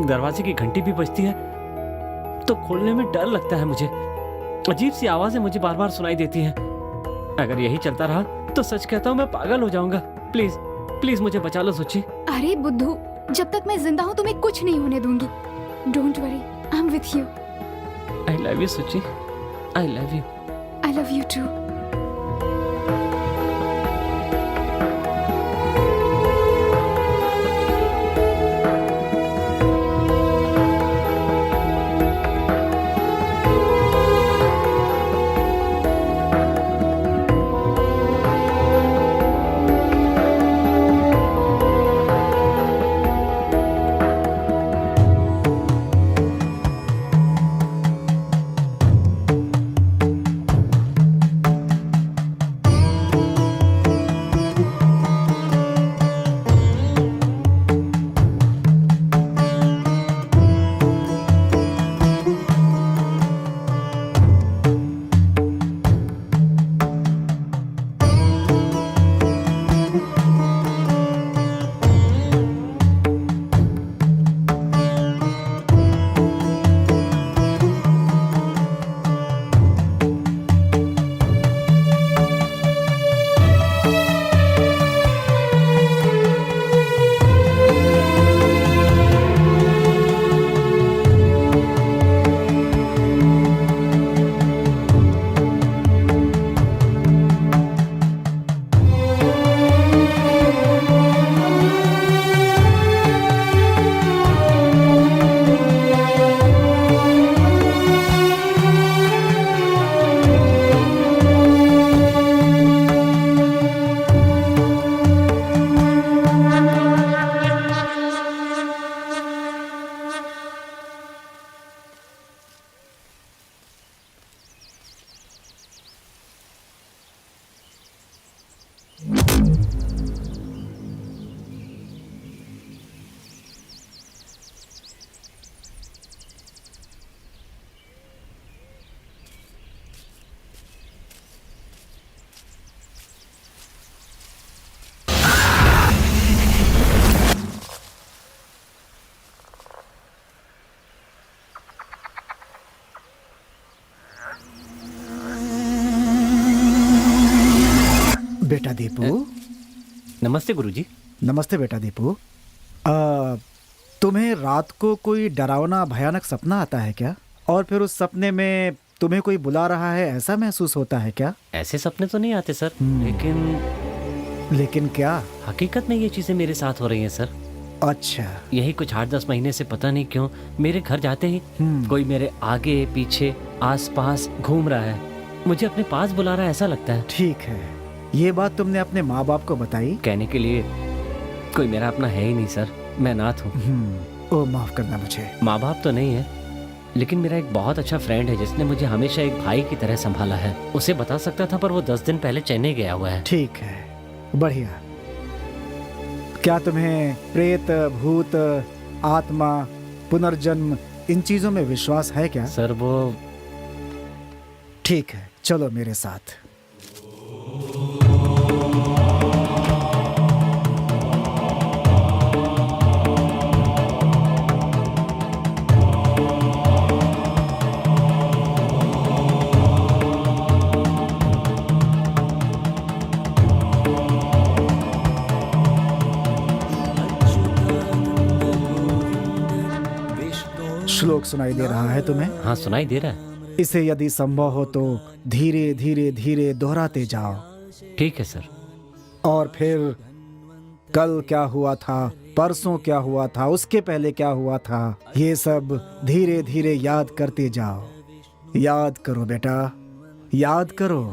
D: दरवाजे की घंटी भी बजती है तो खोलने में डर लगता है मुझे। अजीब सी आवाजें मुझे बार बार सुनाई देती हैं। अगर यही चलता रहा तो सच कहता हूँ मैं पागल हो जाऊंगा। प्लीज प्लीज मुझे बचा लो सुची।
C: अरे बुद्धू, जब तक मैं जिंदा हूँ तुम्हें कुछ नहीं होने दूंगी। Don't worry, I am with you.
D: I love you Suchi, I love you.
C: I love you too.
B: बेटा दीपू।
D: नमस्ते गुरुजी।
B: नमस्ते बेटा दीपू। तुम्हें रात को कोई डरावना भयानक सपना आता है क्या? और फिर उस सपने में तुम्हें कोई बुला रहा है, ऐसा महसूस होता है क्या?
D: ऐसे सपने तो नहीं आते सर,
B: लेकिन क्या?
D: हकीकत में ये चीजें मेरे साथ हो रही हैं सर।
B: अच्छा।
D: यही कुछ 8-10 महीने से पता नहीं क्यों मेरे घर जाते ही कोई मेरे आगे पीछे आसपास घूम रहा है, मुझे अपने पास बुला रहा है, ऐसा लगता है।
B: ठीक है, ये बात तुमने अपने माँ बाप को बताई?
D: कहने के लिए कोई मेरा अपना है ही नहीं सर, मैं नाथ हूँ।
B: ओ माफ करना मुझे।
D: माँ बाप तो नहीं है, लेकिन मेरा एक बहुत अच्छा फ्रेंड है जिसने मुझे हमेशा एक भाई की तरह संभाला है। उसे बता सकता था पर वो 10 दिन पहले चेन्नई गया हुआ है।
B: ठीक है, बढ़िया। क्या तुम्हें प्रेत, भूत, आत्मा, पुनर्जन्म, इन चीजों में विश्वास है क्या?
D: सर वो
B: ठीक है, चलो मेरे साथ। श्लोक सुनाई दे रहा है तुम्हें?
D: हाँ सुनाई दे रहा है।
B: इसे यदि संभव हो तो धीरे धीरे धीरे दोहराते जाओ।
D: ठीक है सर।
B: और फिर कल क्या हुआ था, परसों क्या हुआ था, उसके पहले क्या हुआ था, ये सब धीरे धीरे याद करते जाओ। याद करो बेटा, याद करो।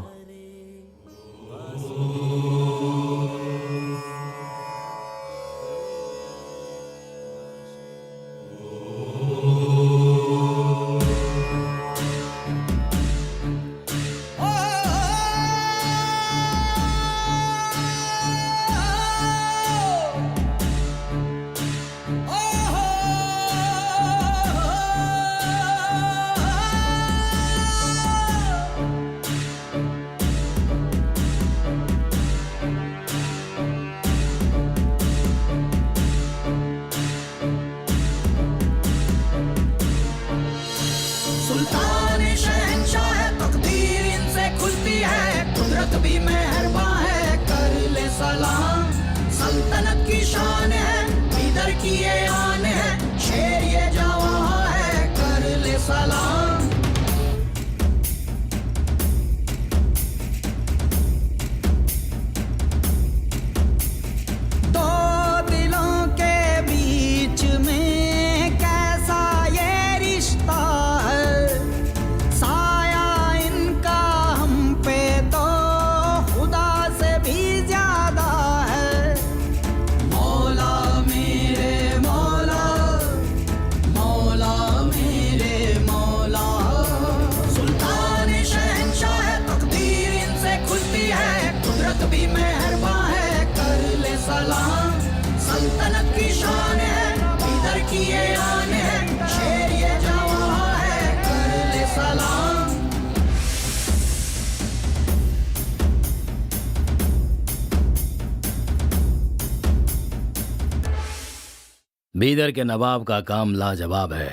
E: बीदर के नवाब का काम लाजवाब है।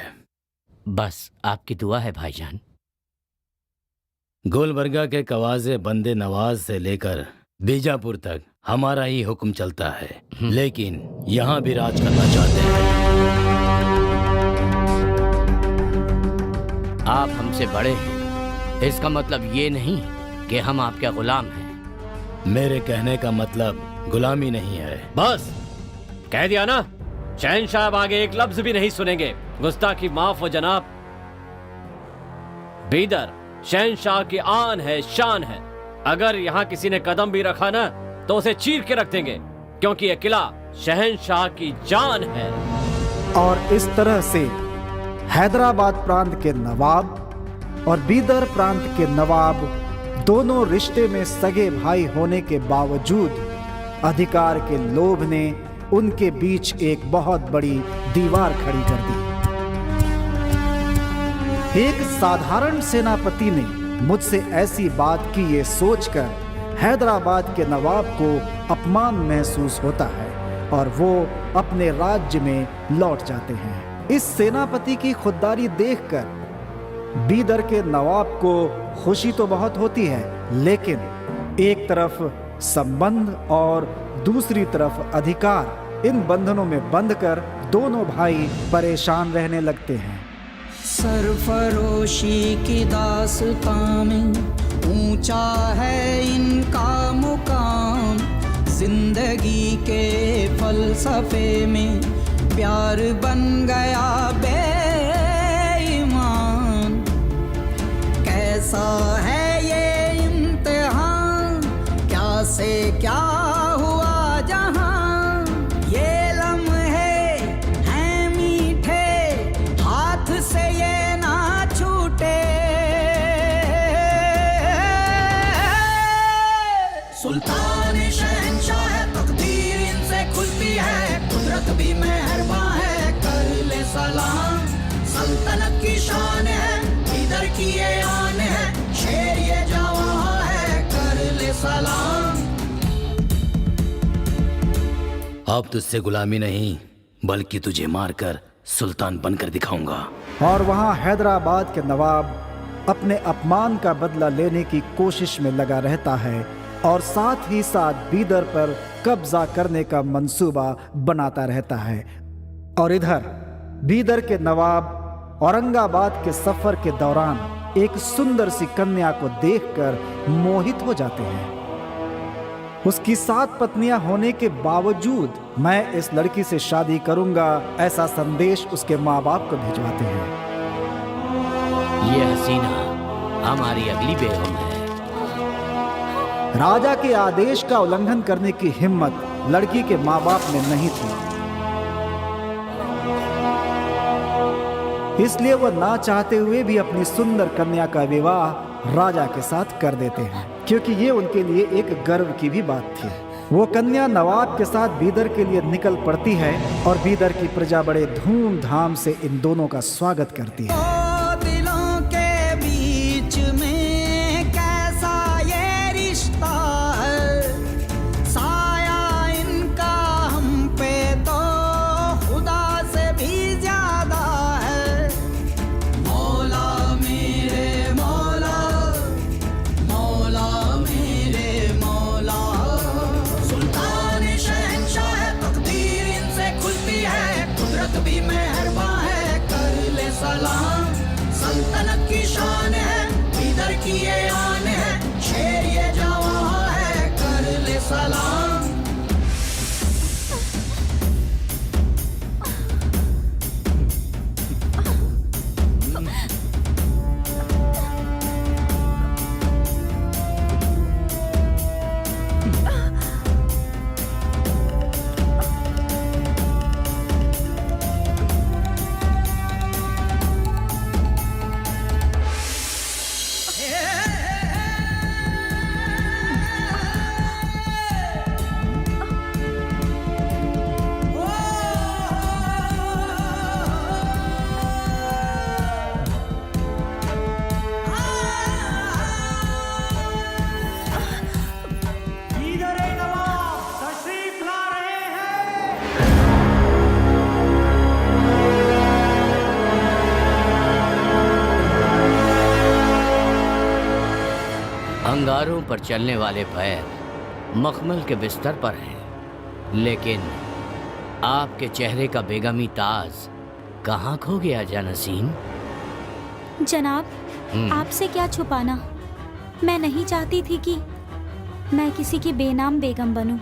E: बस आपकी दुआ है भाईजान। गुलबर्गा के कवाजे बंदे नवाज से लेकर बीजापुर तक हमारा ही हुक्म चलता है, लेकिन यहाँ भी राज करना चाहते हैं। आप हमसे बड़े हैं, इसका मतलब ये नहीं कि हम आपके गुलाम हैं। मेरे कहने का मतलब गुलामी नहीं है।
D: बस कह दिया ना, शहंशाह अब आगे एक लफ्ज भी नहीं सुनेंगे। गुस्ताखी माफ हो जनाब। बीदर शहंशाह की आन है, शान है। अगर यहाँ किसी ने कदम भी रखा ना तो उसे चीर के रख देंगे, क्योंकि यह किला शहंशाह की जान है।
B: और इस तरह से हैदराबाद प्रांत के नवाब और बीदर प्रांत के नवाब दोनों रिश्ते में सगे भाई होने के बावजूद अधिकार के लोभ ने उनके बीच एक बहुत बड़ी दीवार खड़ी कर दी। एक साधारण सेनापति ने मुझसे ऐसी बात की ये सोचकर हैदराबाद के नवाब को अपमान महसूस होता है और वो अपने राज्य में लौट जाते हैं। इस सेनापति की खुददारी देखकर बीदर के नवाब को खुशी तो बहुत होती है, लेकिन एक तरफ संबंध और दूसरी तरफ अधिकार, इन बंधनों में बंधकर दोनों भाई परेशान रहने लगते हैं।
M: सरफरोशी की दास्तां में ऊंचा है इनका मुकाम, जिंदगी के फलसफे में प्यार बन गया बेईमान। कैसा है ये इम्तिहान, क्या से क्या हुआ जहां, ये लम्हे हैं मीठे, हाथ से ये ना छूटे। सुल्तान शहंशाह है, तकदीर इनसे खुलती है, कुदरत भी मेहरबान है, कर ले सलाम। सल्तनत की शान है, इधर की ये आन है, शेर ये जवां है, कर ले सलाम।
E: अब तुझसे गुलामी नहीं, बल्कि तुझे मारकर सुल्तान बनकर दिखाऊंगा।
B: और वहाँ हैदराबाद के नवाब अपने अपमान का बदला लेने की कोशिश में लगा रहता है और साथ ही साथ बीदर पर कब्जा करने का मंसूबा बनाता रहता है। और इधर बीदर के नवाब औरंगाबाद के सफर के दौरान एक सुंदर सी कन्या को देखकर मोहित हो जाते हैं। उसकी 7 पत्नियां होने के बावजूद मैं इस लड़की से शादी करूंगा, ऐसा संदेश उसके माँ बाप को भिजवाते हैं।
E: ये हसीना हमारी अगली बेगम है।
B: राजा के आदेश का उल्लंघन करने की हिम्मत लड़की के माँ बाप में नहीं थी, इसलिए वह ना चाहते हुए भी अपनी सुंदर कन्या का विवाह राजा के साथ कर देते हैं, क्योंकि ये उनके लिए एक गर्व की भी बात थी। वो कन्या नवाब के साथ बीदर के लिए निकल पड़ती है और बीदर की प्रजा बड़े धूमधाम से इन दोनों का स्वागत करती है।
M: दिलों के बीच में कैसा ये रिश्ता है, साया इनका हम पे तो खुदा से भी ज्यादा है। मौला मेरे मौला, मौला मेरे मौला। सुल्तान शहंशाह है, तकदीर इनसे खुलती है, कुदरत भी मेहरबान है, कर ले सलाम। सल्तनत की शान है, इधर की ये आन है, शेर ये जवां है, कर ले सलाम।
E: अंगारों पर चलने वाले पैर मखमल के बिस्तर पर हैं, लेकिन आपके चेहरे का बेगमी ताज कहाँ खो गया जानसीन?
I: जनाब, आपसे क्या छुपाना। मैं नहीं चाहती थी कि मैं किसी की बेनाम बेगम बनूं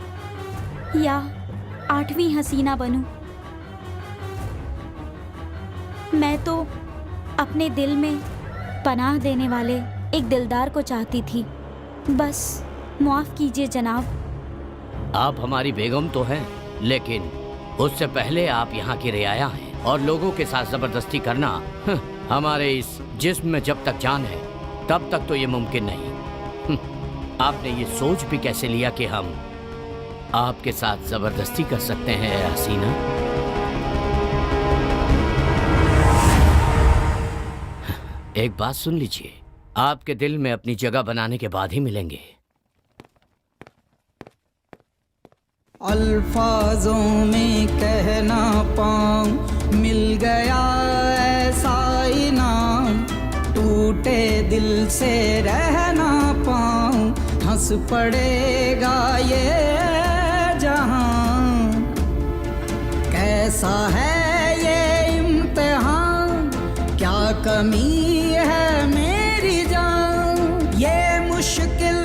I: या 8वीं हसीना बनूं। मैं तो अपने दिल में पनाह देने वाले एक दिलदार को चाहती थी। बस माफ कीजिए जनाब।
E: आप हमारी बेगम तो हैं, लेकिन उससे पहले आप यहाँ की रियाया हैं और लोगों के साथ जबरदस्ती करना हमारे इस जिस्म में जब तक जान है तब तक तो ये मुमकिन नहीं। आपने ये सोच भी कैसे लिया कि हम आपके साथ जबरदस्ती कर सकते हैं हसीना? एक बात सुन लीजिए, आपके दिल में अपनी जगह बनाने के बाद ही मिलेंगे।
M: अल्फाजों में कह ना पाऊं, मिल गया ऐसा इनाम, टूटे दिल से रह ना पाऊं, हंस पड़ेगा ये जहां। कैसा है ये इम्तिहान, क्या कमी है मेरी जान, ये मुश्किल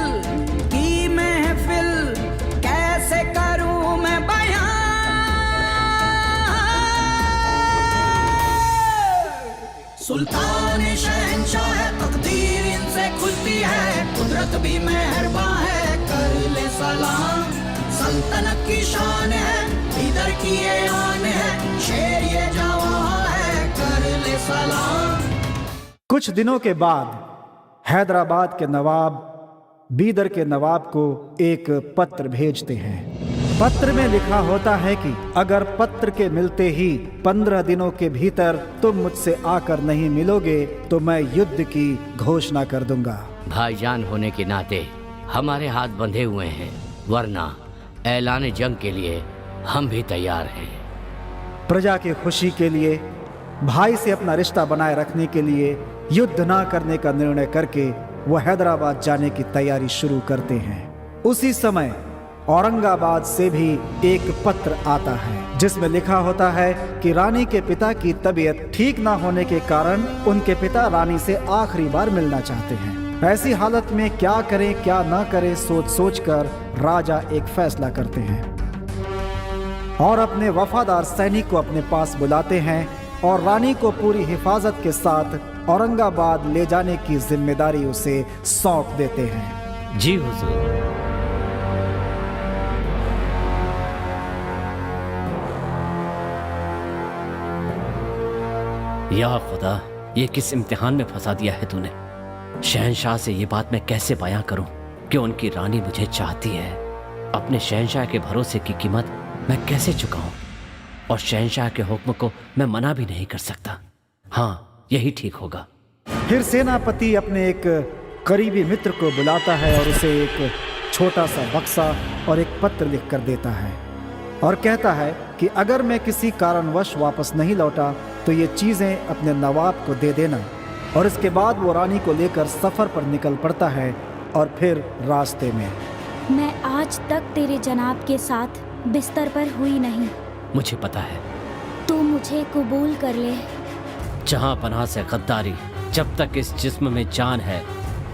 M: की महफिल कैसे करूं मैं बयां। सुल्तान शहंशाह है, तकदीर इनसे खुलती है, कुदरत भी मेहरबान है, कर ले सलाम। सल्तनत की शान है, इधर की ये आन है, शेर ये जवां है, कर ले सलाम।
B: कुछ दिनों के बाद हैदराबाद के नवाब बीदर के नवाब को एक पत्र भेजते हैं। पत्र में लिखा होता है कि अगर पत्र के मिलते ही 15 दिनों के भीतर तुम मुझसे आकर नहीं मिलोगे तो मैं युद्ध की घोषणा कर दूंगा।
E: भाईजान होने के नाते हमारे हाथ बंधे हुए हैं, वरना ऐलान जंग के लिए हम भी तैयार हैं।
B: प्रजा की खुशी के लिए, भाई से अपना रिश्ता बनाए रखने के लिए युद्ध ना करने का निर्णय करके वो हैदराबाद जाने की तैयारी शुरू करते हैं। उसी समय औरंगाबाद से भी एक पत्र आता है जिसमें लिखा होता है कि रानी के पिता की तबीयत ठीक ना होने के कारण उनके पिता रानी से आखिरी बार मिलना चाहते हैं। ऐसी हालत में क्या करें क्या ना करें सोच सोच कर राजा एक फैसला करते हैं और अपने वफादार सैनिक को अपने पास बुलाते हैं और रानी को पूरी हिफाजत के साथ औरंगाबाद ले जाने की जिम्मेदारी उसे सौंप देते हैं।
D: जी हुजूर। या खुदा, ये किस इम्तिहान में फंसा दिया है तूने। शहंशाह से ये बात मैं कैसे बयां करूं कि उनकी रानी मुझे चाहती है। अपने शहंशाह के भरोसे की कीमत मैं कैसे चुकाऊं, और शहंशाह के हुक्म को मैं मना भी नहीं कर सकता। हाँ, यही ठीक होगा।
B: फिर सेनापति अपने एक करीबी मित्र को बुलाता है और उसे एक छोटा सा बक्सा और एक पत्र लिख कर देता है और कहता है कि अगर मैं किसी कारणवश वापस नहीं लौटा तो ये चीज़ें अपने नवाब को दे देना। और इसके बाद वो रानी को लेकर सफ़र पर निकल पड़ता है और फिर रास्ते में।
I: मैं आज तक तेरे जनाब के साथ बिस्तर पर हुई नहीं।
D: मुझे पता है।
I: तू मुझे कबूल कर ले।
D: जहां पनाह से गद्दारी जब तक इस जिस्म में जान है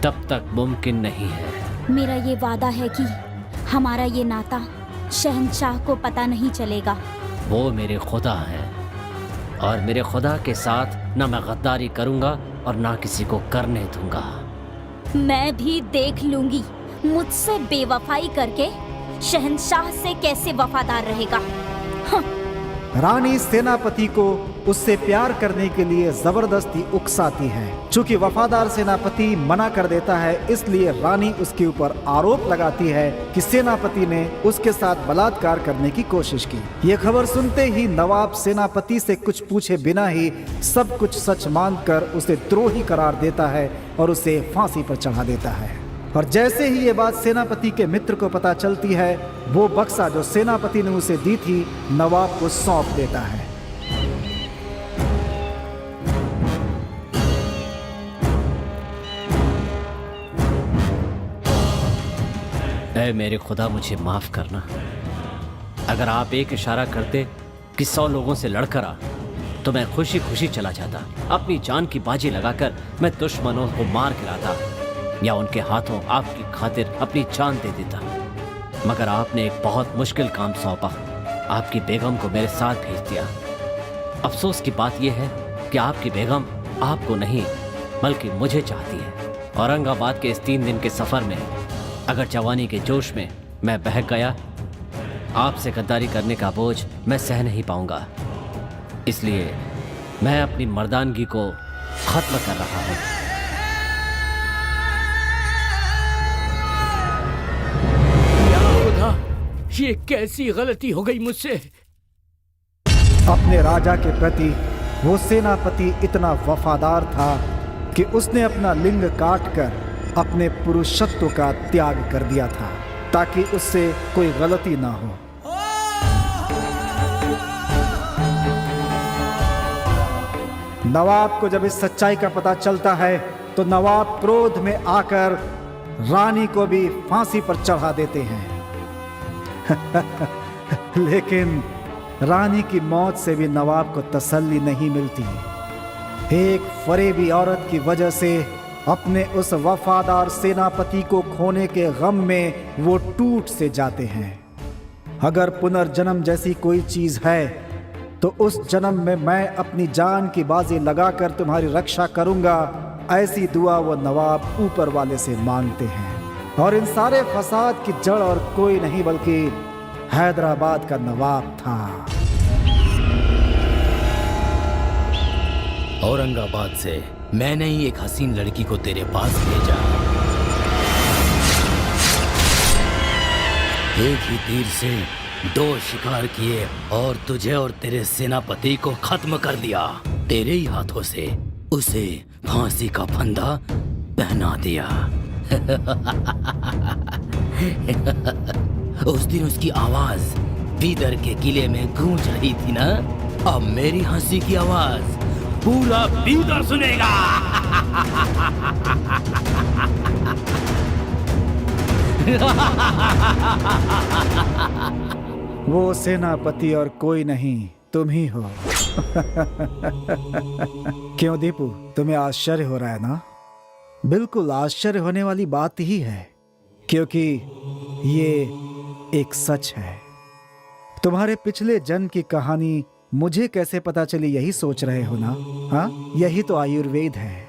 D: तब तक मुमकिन नहीं है।
I: मेरा ये वादा है कि हमारा ये नाता शहंशाह को पता नहीं चलेगा।
D: वो मेरे खुदा हैं और मेरे खुदा के साथ न मैं गद्दारी करूंगा और ना किसी को करने दूंगा।
I: मैं भी देख लूंगी मुझसे बेवफाई करके शहंशाह से कैसे वफादार रहेगा।
B: रानी सेनापति को उससे प्यार करने के लिए जबरदस्ती उकसाती है। चूंकि वफादार सेनापति मना कर देता है, इसलिए रानी उसके ऊपर आरोप लगाती है कि सेनापति ने उसके साथ बलात्कार करने की कोशिश की। ये खबर सुनते ही नवाब सेनापति से कुछ पूछे बिना ही सब कुछ सच मानकर उसे द्रोही करार देता है और उसे फांसी पर चढ़ा देता है। और जैसे ही ये बात सेनापति के मित्र को पता चलती है, वो बक्सा जो सेनापति ने उसे दी थी नवाब को सौंप देता है।
D: ऐ मेरे खुदा, मुझे माफ करना। अगर आप एक इशारा करते कि 100 लोगों से लड़कर आ, तो मैं खुशी खुशी चला जाता। अपनी जान की बाजी लगाकर मैं दुश्मनों को मार गिराता या उनके हाथों आपकी खातिर अपनी जान दे देता। मगर आपने एक बहुत मुश्किल काम सौंपा, आपकी बेगम को मेरे साथ भेज दिया। अफसोस की बात यह है कि आपकी बेगम आपको नहीं बल्कि मुझे चाहती है। औरंगाबाद के इस 3 दिन के सफर में अगर जवानी के जोश में मैं बहक गया, आपसे गद्दारी करने का बोझ मैं सह नहीं पाऊंगा। इसलिए मैं अपनी मर्दानगी को खत्म कर रहा हूं।
E: या खुदा, ये कैसी गलती हो गई मुझसे।
B: अपने राजा के प्रति वो सेनापति इतना वफादार था कि उसने अपना लिंग काटकर अपने पुरुषत्व का त्याग कर दिया था ताकि उससे कोई गलती ना हो। नवाब को जब इस सच्चाई का पता चलता है तो नवाब क्रोध में आकर रानी को भी फांसी पर चढ़ा देते हैं। लेकिन रानी की मौत से भी नवाब को तसल्ली नहीं मिलती। एक फरेबी औरत की वजह से अपने उस वफादार सेनापति को खोने के गम में वो टूट से जाते हैं। अगर पुनर्जन्म जैसी कोई चीज है तो उस जन्म में मैं अपनी जान की बाजी लगाकर तुम्हारी रक्षा करूंगा, ऐसी दुआ वो नवाब ऊपर वाले से मांगते हैं। और इन सारे फसाद की जड़ और कोई नहीं बल्कि हैदराबाद का नवाब था।
E: औरंगाबाद से मैंने ही एक हसीन लड़की को तेरे पास भेजा। एक ही तीर से 2 शिकार किए और तुझे और तेरे सेनापति को खत्म कर दिया। तेरे ही हाथों से उसे फांसी का फंदा पहना दिया। उस दिन उसकी आवाज बीदर के किले में गूंज रही थी ना, अब मेरी हंसी की आवाज पूरा बीदर सुनेगा।
B: वो सेनापति और कोई नहीं, तुम ही हो। क्यों दीपू, तुम्हें आश्चर्य हो रहा है ना? बिल्कुल आश्चर्य होने वाली बात ही है, क्योंकि ये एक सच है। तुम्हारे पिछले जन्म की कहानी मुझे कैसे पता चली, यही सोच रहे हो ना? हाँ, यही तो आयुर्वेद है।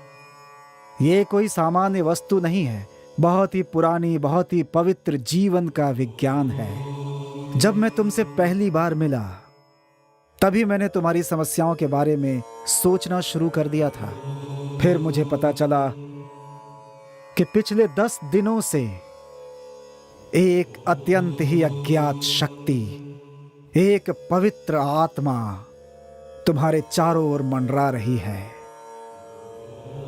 B: ये कोई सामान्य वस्तु नहीं है, बहुत ही पुरानी, बहुत ही पवित्र जीवन का विज्ञान है। जब मैं तुमसे पहली बार मिला तभी मैंने तुम्हारी समस्याओं के बारे में सोचना शुरू कर दिया था। फिर मुझे पता चला कि पिछले 10 दिनों से एक अत्यंत ही अज्ञात शक्ति, एक पवित्र आत्मा तुम्हारे चारों ओर मंडरा रही है।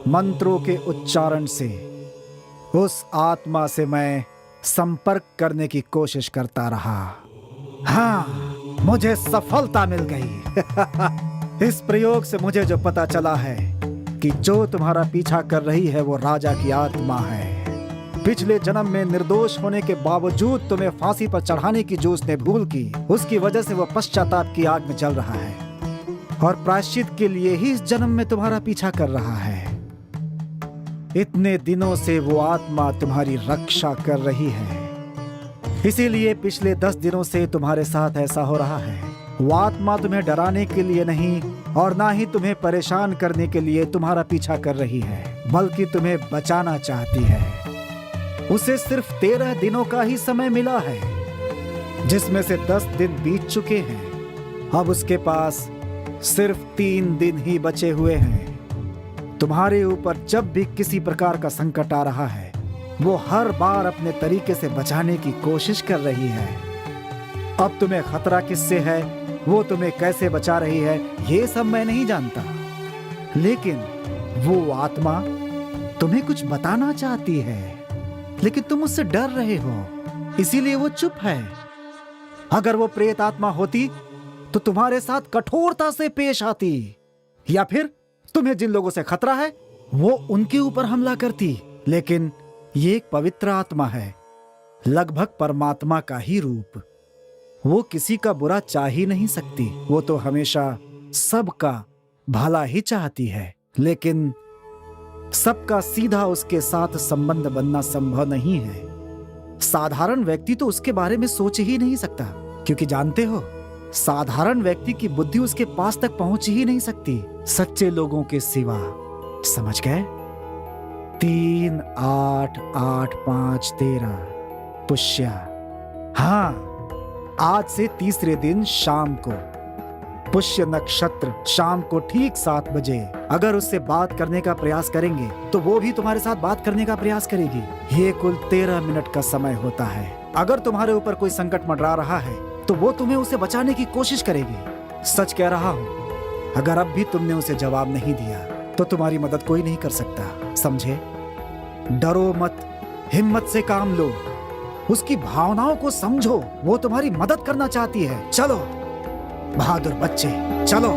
B: मंत्रों के उच्चारण से उस आत्मा से मैं संपर्क करने की कोशिश करता रहा। हाँ, मुझे सफलता मिल गई। इस प्रयोग से मुझे जो पता चला है कि जो तुम्हारा पीछा कर रही है वो राजा की आत्मा है। पिछले जन्म में निर्दोष होने के बावजूद तुम्हें फांसी पर चढ़ाने की जो उसने भूल की, उसकी वजह से वो पश्चाताप की आग में जल रहा है और प्रायश्चित के लिए ही इस जन्म में तुम्हारा पीछा कर रहा है। इतने दिनों से वो आत्मा तुम्हारी रक्षा कर रही है, इसीलिए पिछले 10 दिनों से तुम्हारे साथ ऐसा हो रहा है। वो आत्मा तुम्हें डराने के लिए नहीं और ना ही तुम्हें परेशान करने के लिए तुम्हारा पीछा कर रही है, बल्कि तुम्हें बचाना चाहती है। उसे सिर्फ 13 दिनों का ही समय मिला है, जिसमें से 10 दिन बीत चुके हैं। अब उसके पास सिर्फ 3 दिन ही बचे हुए हैं। तुम्हारे ऊपर जब भी किसी प्रकार का संकट आ रहा है, वो हर बार अपने तरीके से बचाने की कोशिश कर रही है। अब तुम्हें खतरा किससे है, वो तुम्हें कैसे बचा रही है, ये सब मैं नहीं जानता, लेकिन वो आत्मा तुम्हें कुछ बताना चाहती है, लेकिन तुम उससे डर रहे हो, इसीलिए वो चुप है। अगर वो प्रेत आत्मा होती तो तुम्हारे साथ कठोरता से पेश आती, या फिर तुम्हें जिन लोगों से खतरा है वो उनके ऊपर हमला करती। लेकिन ये एक पवित्र आत्मा है, लगभग परमात्मा का ही रूप। वो किसी का बुरा चाह ही नहीं सकती, वो तो हमेशा सबका भला ही चाहती है, लेकिन सबका सीधा उसके साथ संबंध बनना संभव नहीं है। साधारण व्यक्ति तो उसके बारे में सोच ही नहीं सकता, क्योंकि जानते हो साधारण व्यक्ति की बुद्धि उसके पास तक पहुंच ही नहीं सकती सच्चे लोगों के सिवा। समझ गए? 3, 8, 8, 5, 13 पुष्य। हाँ, आज से तीसरे दिन शाम को पुष्य नक्षत्र शाम को ठीक 7 बजे अगर उससे बात करने का प्रयास करेंगे तो वो भी तुम्हारे साथ बात करने का प्रयास करेगी। ये कुल 13 मिनट का समय होता है। अगर तुम्हारे ऊपर कोई संकट मंडरा रहा है तो वो तुम्हें उसे बचाने की कोशिश करेगी। सच कह रहा हूँ, अगर अब भी तुमने उसे जवाब नहीं दिया तो तुम्हारी मदद कोई नहीं कर सकता। समझे? डरो मत, हिम्मत से काम लो, उसकी भावनाओं को समझो, वो तुम्हारी मदद करना चाहती है। चलो बहादुर बच्चे, चलो।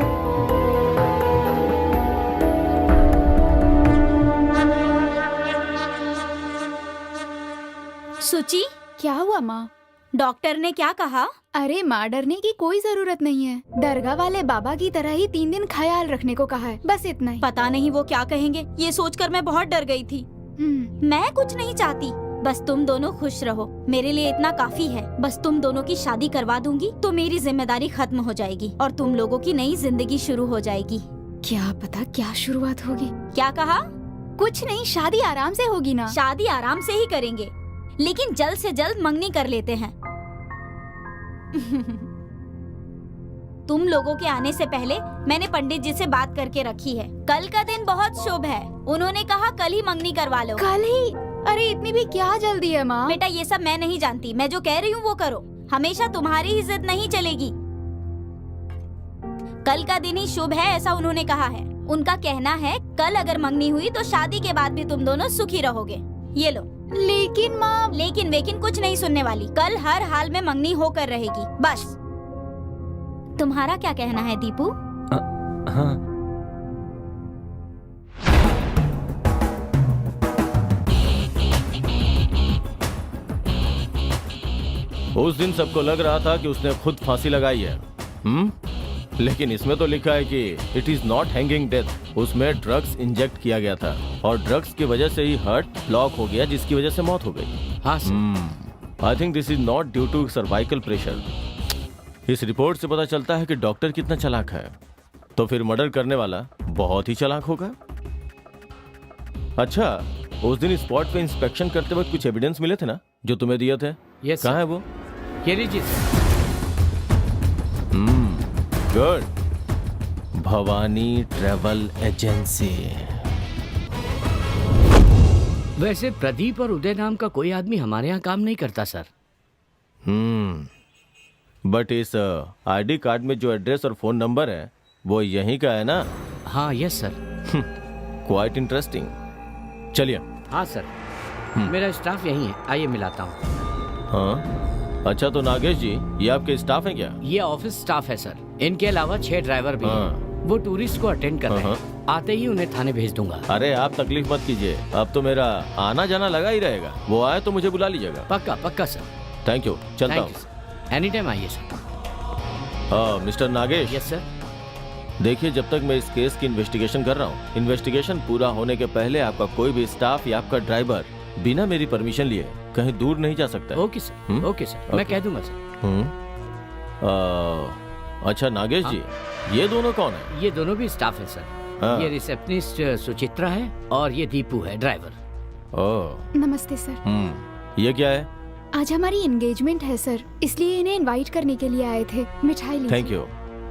I: सुची,
C: क्या हुआ माँ?
I: डॉक्टर ने क्या कहा?
C: अरे माँ, डरने की कोई जरूरत नहीं है। दरगाह वाले बाबा की तरह ही 3 दिन ख्याल रखने को कहा है, बस इतना ही।
I: पता नहीं वो क्या कहेंगे, ये सोचकर मैं बहुत डर गई थी। मैं कुछ नहीं चाहती, बस तुम दोनों खुश रहो, मेरे लिए इतना काफी है। बस तुम दोनों की शादी करवा दूंगी तो मेरी जिम्मेदारी खत्म हो जाएगी और तुम लोगों की नई जिंदगी शुरू हो जाएगी।
C: क्या पता क्या शुरुआत होगी।
I: क्या कहा?
C: कुछ नहीं, शादी आराम से होगी ना।
I: शादी आराम से ही करेंगे, लेकिन जल्द से जल्द मंगनी कर लेते हैं। तुम लोगों के आने से पहले मैंने पंडित जी से बात करके रखी है। कल का दिन बहुत शुभ है, उन्होंने कहा कल ही मंगनी करवा लो।
C: कल ही? अरे इतनी भी क्या जल्दी है माँ?
I: बेटा ये सब मैं नहीं जानती, मैं जो कह रही हूँ वो करो। हमेशा तुम्हारी ही जिद नहीं चलेगी। कल का दिन ही शुभ है ऐसा उन्होंने कहा है। उनका कहना है कल अगर मंगनी हुई तो शादी के बाद भी तुम दोनों सुखी रहोगे। ये लो।
C: लेकिन माँ,
I: लेकिन वेकिन कुछ नहीं सुनने वाली। कल हर हाल में मंगनी होकर रहेगी, बस। तुम्हारा क्या कहना है दीपू?
J: हाँ। उस दिन सबको लग रहा था कि उसने खुद फांसी लगाई है, लेकिन इसमें तो लिखा है कि it is not hanging death. उसमें ड्रग्स इंजेक्ट किया गया था और ड्रग्स की वजह से ही हार्ट ब्लॉक हो गया, जिसकी वजह से मौत हो गई।
E: हाँ sir.
J: I think this is not due to cervical pressure. इस रिपोर्ट से पता चलता है कि डॉक्टर कितना चालाक है, तो फिर मर्डर करने वाला बहुत ही चालाक होगा। अच्छा, उस दिन स्पॉट पे इंस्पेक्शन करते वक्त कुछ एविडेंस मिले थे ना जो तुम्हें दिए थे?
E: यस।
J: कहाँ है वो?
E: ये लीजिए।
J: गुड। Bhavani travel agency.
E: वैसे प्रदीप और उदय नाम का कोई आदमी हमारे यहाँ काम नहीं करता सर।
J: बट इस आईडी कार्ड में जो एड्रेस और फोन नंबर है वो यहीं का है ना?
E: हाँ यस सर।
J: Quite interesting. चलिए।
E: हाँ सर, मेरा स्टाफ यहीं है, आइए मिलाता हूँ।
J: हाँ अच्छा, तो नागेश जी ये आपके स्टाफ हैं क्या?
E: ये ऑफिस स्टाफ है सर। इनके अलावा 6 ड्राइवर भी हैं। वो टूरिस्ट को अटेंड कर रहे हैं। आते ही उन्हें थाने भेज दूंगा।
J: अरे आप तकलीफ मत कीजिए, अब तो मेरा आना जाना लगा ही रहेगा। वो आए तो मुझे बुला लीजिएगा।
E: पक्का पक्का सर।
J: थैंक यू, चलता हूँ।
E: एनी टाइम आइए सर।
J: हाँ मिस्टर नागेश।
E: Yes sir.
J: देखिए, जब तक मैं इस केस की इन्वेस्टिगेशन कर रहा हूँ, इन्वेस्टिगेशन पूरा होने के पहले आपका कोई भी स्टाफ या आपका ड्राइवर बिना मेरी परमिशन लिए कहीं दूर नहीं जा सकता।
E: Okay sir. ओके सर, मैं कह दूंगा सर।
J: अच्छा नागेश जी, ये दोनों कौन है?
E: ये दोनों भी स्टाफ है सर।
J: हाँ।
E: ये रिसेप्शनिस्ट सुचित्रा है और ये दीपू है ड्राइवर।
J: ओह
C: नमस्ते सर।
J: ये क्या है?
C: आज हमारी एंगेजमेंट है सर, इसलिए इन्हें इनवाइट करने के लिए आए थे। मिठाई लीजिए।
J: Thank you.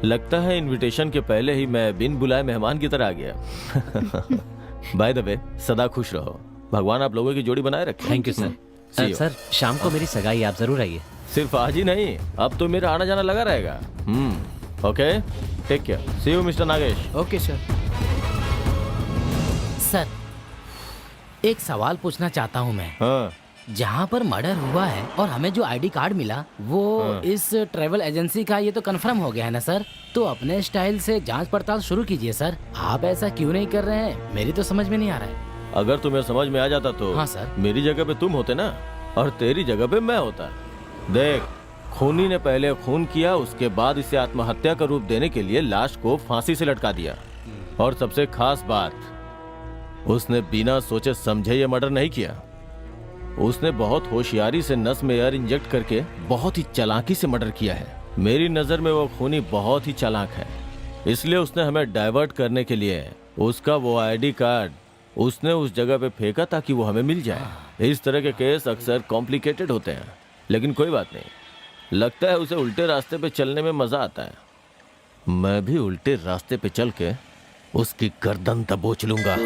J: लगता है इनविटेशन के पहले ही मैं बिन बुलाए मेहमान की तरह आ गया। बाय द वे, सदा खुश रहो। भगवान आप लोगों की जोड़ी बनाए रखे।
D: Thank you sir. सर शाम को मेरी सगाई, आप जरूर आइए।
J: सिर्फ आज ही नहीं, अब तो मेरा आना जाना लगा रहेगा। Okay, take care. See you mister Nagesh.
E: Okay sir.
L: Sir एक सवाल पूछना चाहता हूँ मैं।
J: हाँ।
L: जहाँ पर मर्डर हुआ है और हमें जो आईडी कार्ड मिला वो इस ट्रैवल एजेंसी का, ये तो कंफर्म हो गया है ना सर? तो अपने स्टाइल से जांच पड़ताल शुरू कीजिए सर। आप ऐसा क्यों नहीं कर रहे हैं, मेरी तो समझ में नहीं आ रहा है।
J: अगर तुम्हें समझ में आ जाता तो
L: हाँ सर।
J: मेरी जगह पे तुम होते ना, और तेरी जगह पे मैं होता। देख, खूनी ने पहले खून किया, उसके बाद इसे आत्महत्या का रूप देने के लिए लाश को फांसी से लटका दिया। और सबसे खास बात, उसने बिना सोचे समझे ये मर्डर नहीं किया। उसने बहुत होशियारी से नस में एयर इंजेक्ट करके बहुत ही चालाकी से मर्डर किया है। मेरी नजर में वो खूनी बहुत ही चालाक है, इसलिए उसने हमें डाइवर्ट करने के लिए उसका वो आईडी कार्ड उसने उस जगह पे फेंका ताकि वो हमें मिल जाए। इस तरह के केस अक्सर कॉम्प्लिकेटेड होते हैं, लेकिन कोई बात नहीं, लगता है उसे उल्टे रास्ते पे चलने में मजा आता है। मैं भी उल्टे रास्ते पे चल के उसकी गर्दन दबोच लूंगा।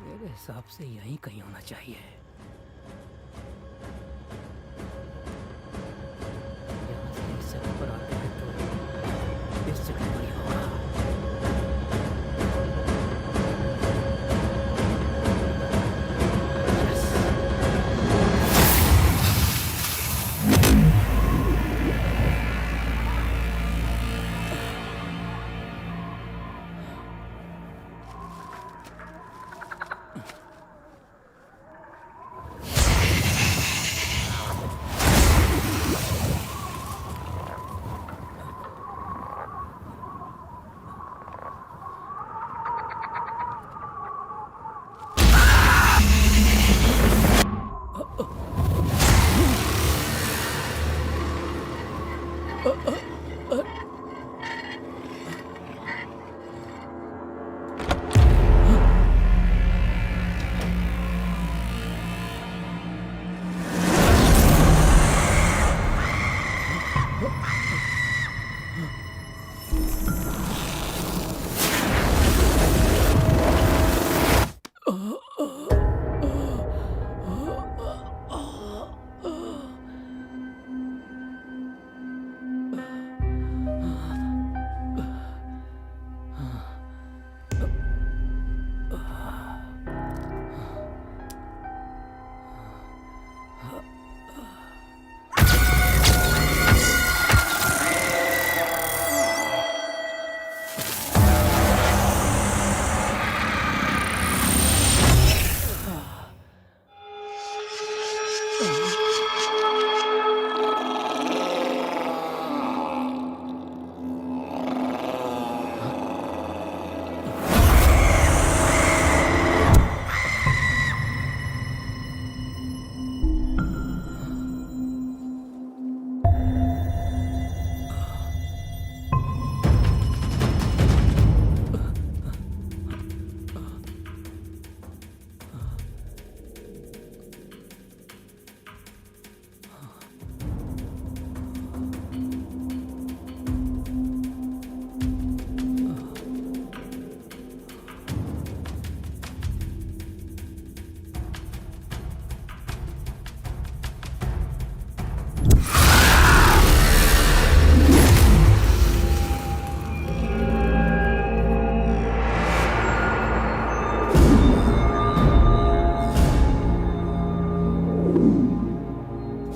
A: मेरे हिसाब से यहीं कहीं होना चाहिए। यहाँ से इस जगह पर आते हैं तो इस जगह पर ही होगा।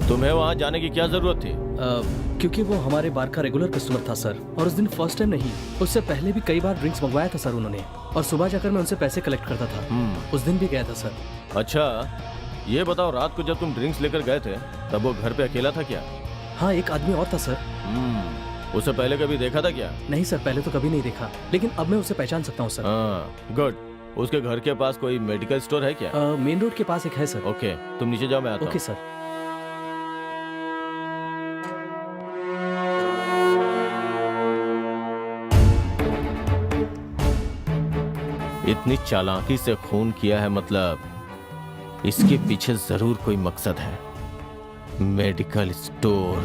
J: तुम्हें वहाँ जाने की क्या जरूरत थी?
K: क्योंकि वो हमारे बार का रेगुलर कस्टमर था सर, और उस दिन फर्स्ट टाइम नहीं, उससे पहले भी कई बार ड्रिंक्स मंगवाया था सर उन्होंने, और सुबह जाकर मैं उनसे पैसे कलेक्ट करता था। उस दिन भी गया था सर।
J: अच्छा, ये बताओ, रात को जब तुम ड्रिंक्स लेकर गए थे तब वो घर पे अकेला था क्या?
K: हाँ, एक आदमी और था सर।
J: उसे पहले कभी देखा था क्या?
K: नहीं सर, पहले तो कभी नहीं देखा, लेकिन अब मैं उसे पहचान सकता हूँ सर।
J: हाँ, गुड। उसके घर के पास कोई मेडिकल स्टोर है क्या?
K: मेन रोड के पास एक है सर।
J: ओके, तुम नीचे जाओ, मैं आता हूँ।
K: Okay sir.
J: इतनी चालाकी से खून किया है, मतलब इसके पीछे जरूर कोई मकसद है। Medical store.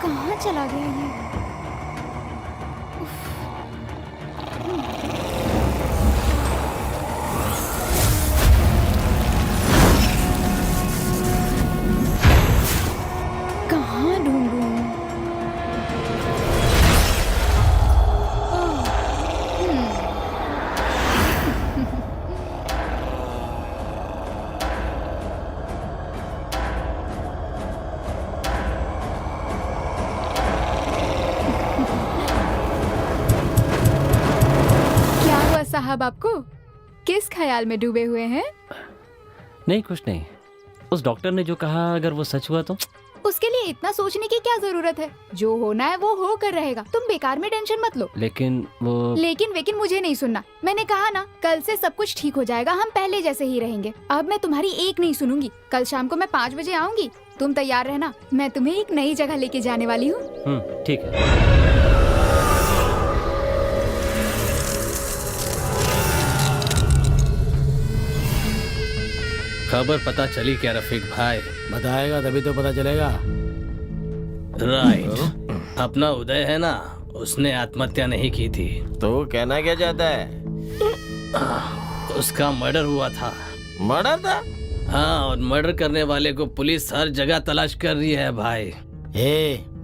C: कहाँ चला गया ये? कहाँ ढूंढूं? क्या हुआ साहब आपको? किस ख्याल में डूबे हुए हैं?
D: नहीं कुछ नहीं, उस डॉक्टर ने जो कहा अगर वो सच हुआ तो
C: उसके लिए इतना सोचने की क्या जरूरत है? जो होना है वो हो कर रहेगा। तुम बेकार में टेंशन मत लो।
D: लेकिन वो
C: लेकिन मुझे नहीं सुनना। मैंने कहा ना, कल से सब कुछ ठीक हो जाएगा। हम पहले जैसे ही रहेंगे। अब मैं तुम्हारी एक नहीं सुनूंगी। कल शाम को मैं 5 बजे आऊंगी। तुम तैयार रहना। मैं तुम्हें एक नई जगह लेके जाने वाली हूँ।
D: ठीक है।
H: खबर पता चली क्या रफीक भाई?
E: बताएगा तभी तो पता चलेगा।
H: राइट। अपना उदय है ना, उसने आत्महत्या नहीं की थी।
J: तो कहना क्या चाहता है?
H: उसका मर्डर हुआ था।
J: मर्डर था?
H: हाँ, और मर्डर करने वाले को पुलिस हर जगह तलाश कर रही है भाई।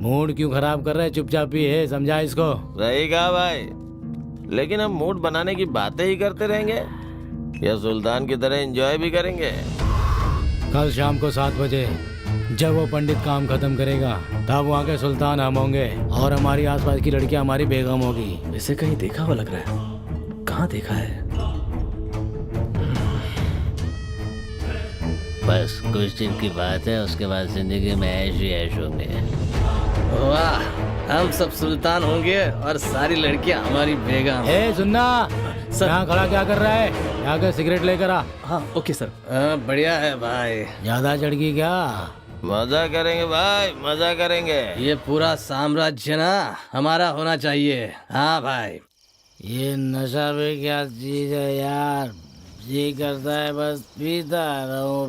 E: मूड क्यों खराब कर रहे हैं? चुपचाप ही है, समझा इसको।
J: सही कहा भाई, लेकिन हम मूड बनाने की बातें ही करते रहेंगे या सुल्तान की तरह एंजॉय भी करेंगे?
E: कल शाम को 7 बजे जब वो पंडित काम खत्म करेगा तब वहाँ के सुल्तान हम होंगे और हमारी आसपास की लड़कियाँ हमारी बेगम होगी।
K: इसे कहीं देखा हुआ लग रहा है। कहाँ देखा है?
D: बस कुछ दिन की बात है, उसके बाद जिंदगी में ऐश ही ऐश होंगे।
H: वाह, हम सब सुल्तान होंगे और सारी लड़कियां हमारी बेगम।
E: सुनना, यहाँ खड़ा क्या कर रहा है? यहाँ के सिगरेट लेकर आ।
K: हाँ ओके सर।
H: बढ़िया है भाई।
E: ज्यादा चढ़गी क्या?
J: मजा करेंगे भाई, मजा करेंगे।
H: ये पूरा साम्राज्य ना हमारा होना चाहिए। हाँ भाई।
E: ये नशा भी क्या चीज है यार? जी करता है बस पीता रहूं।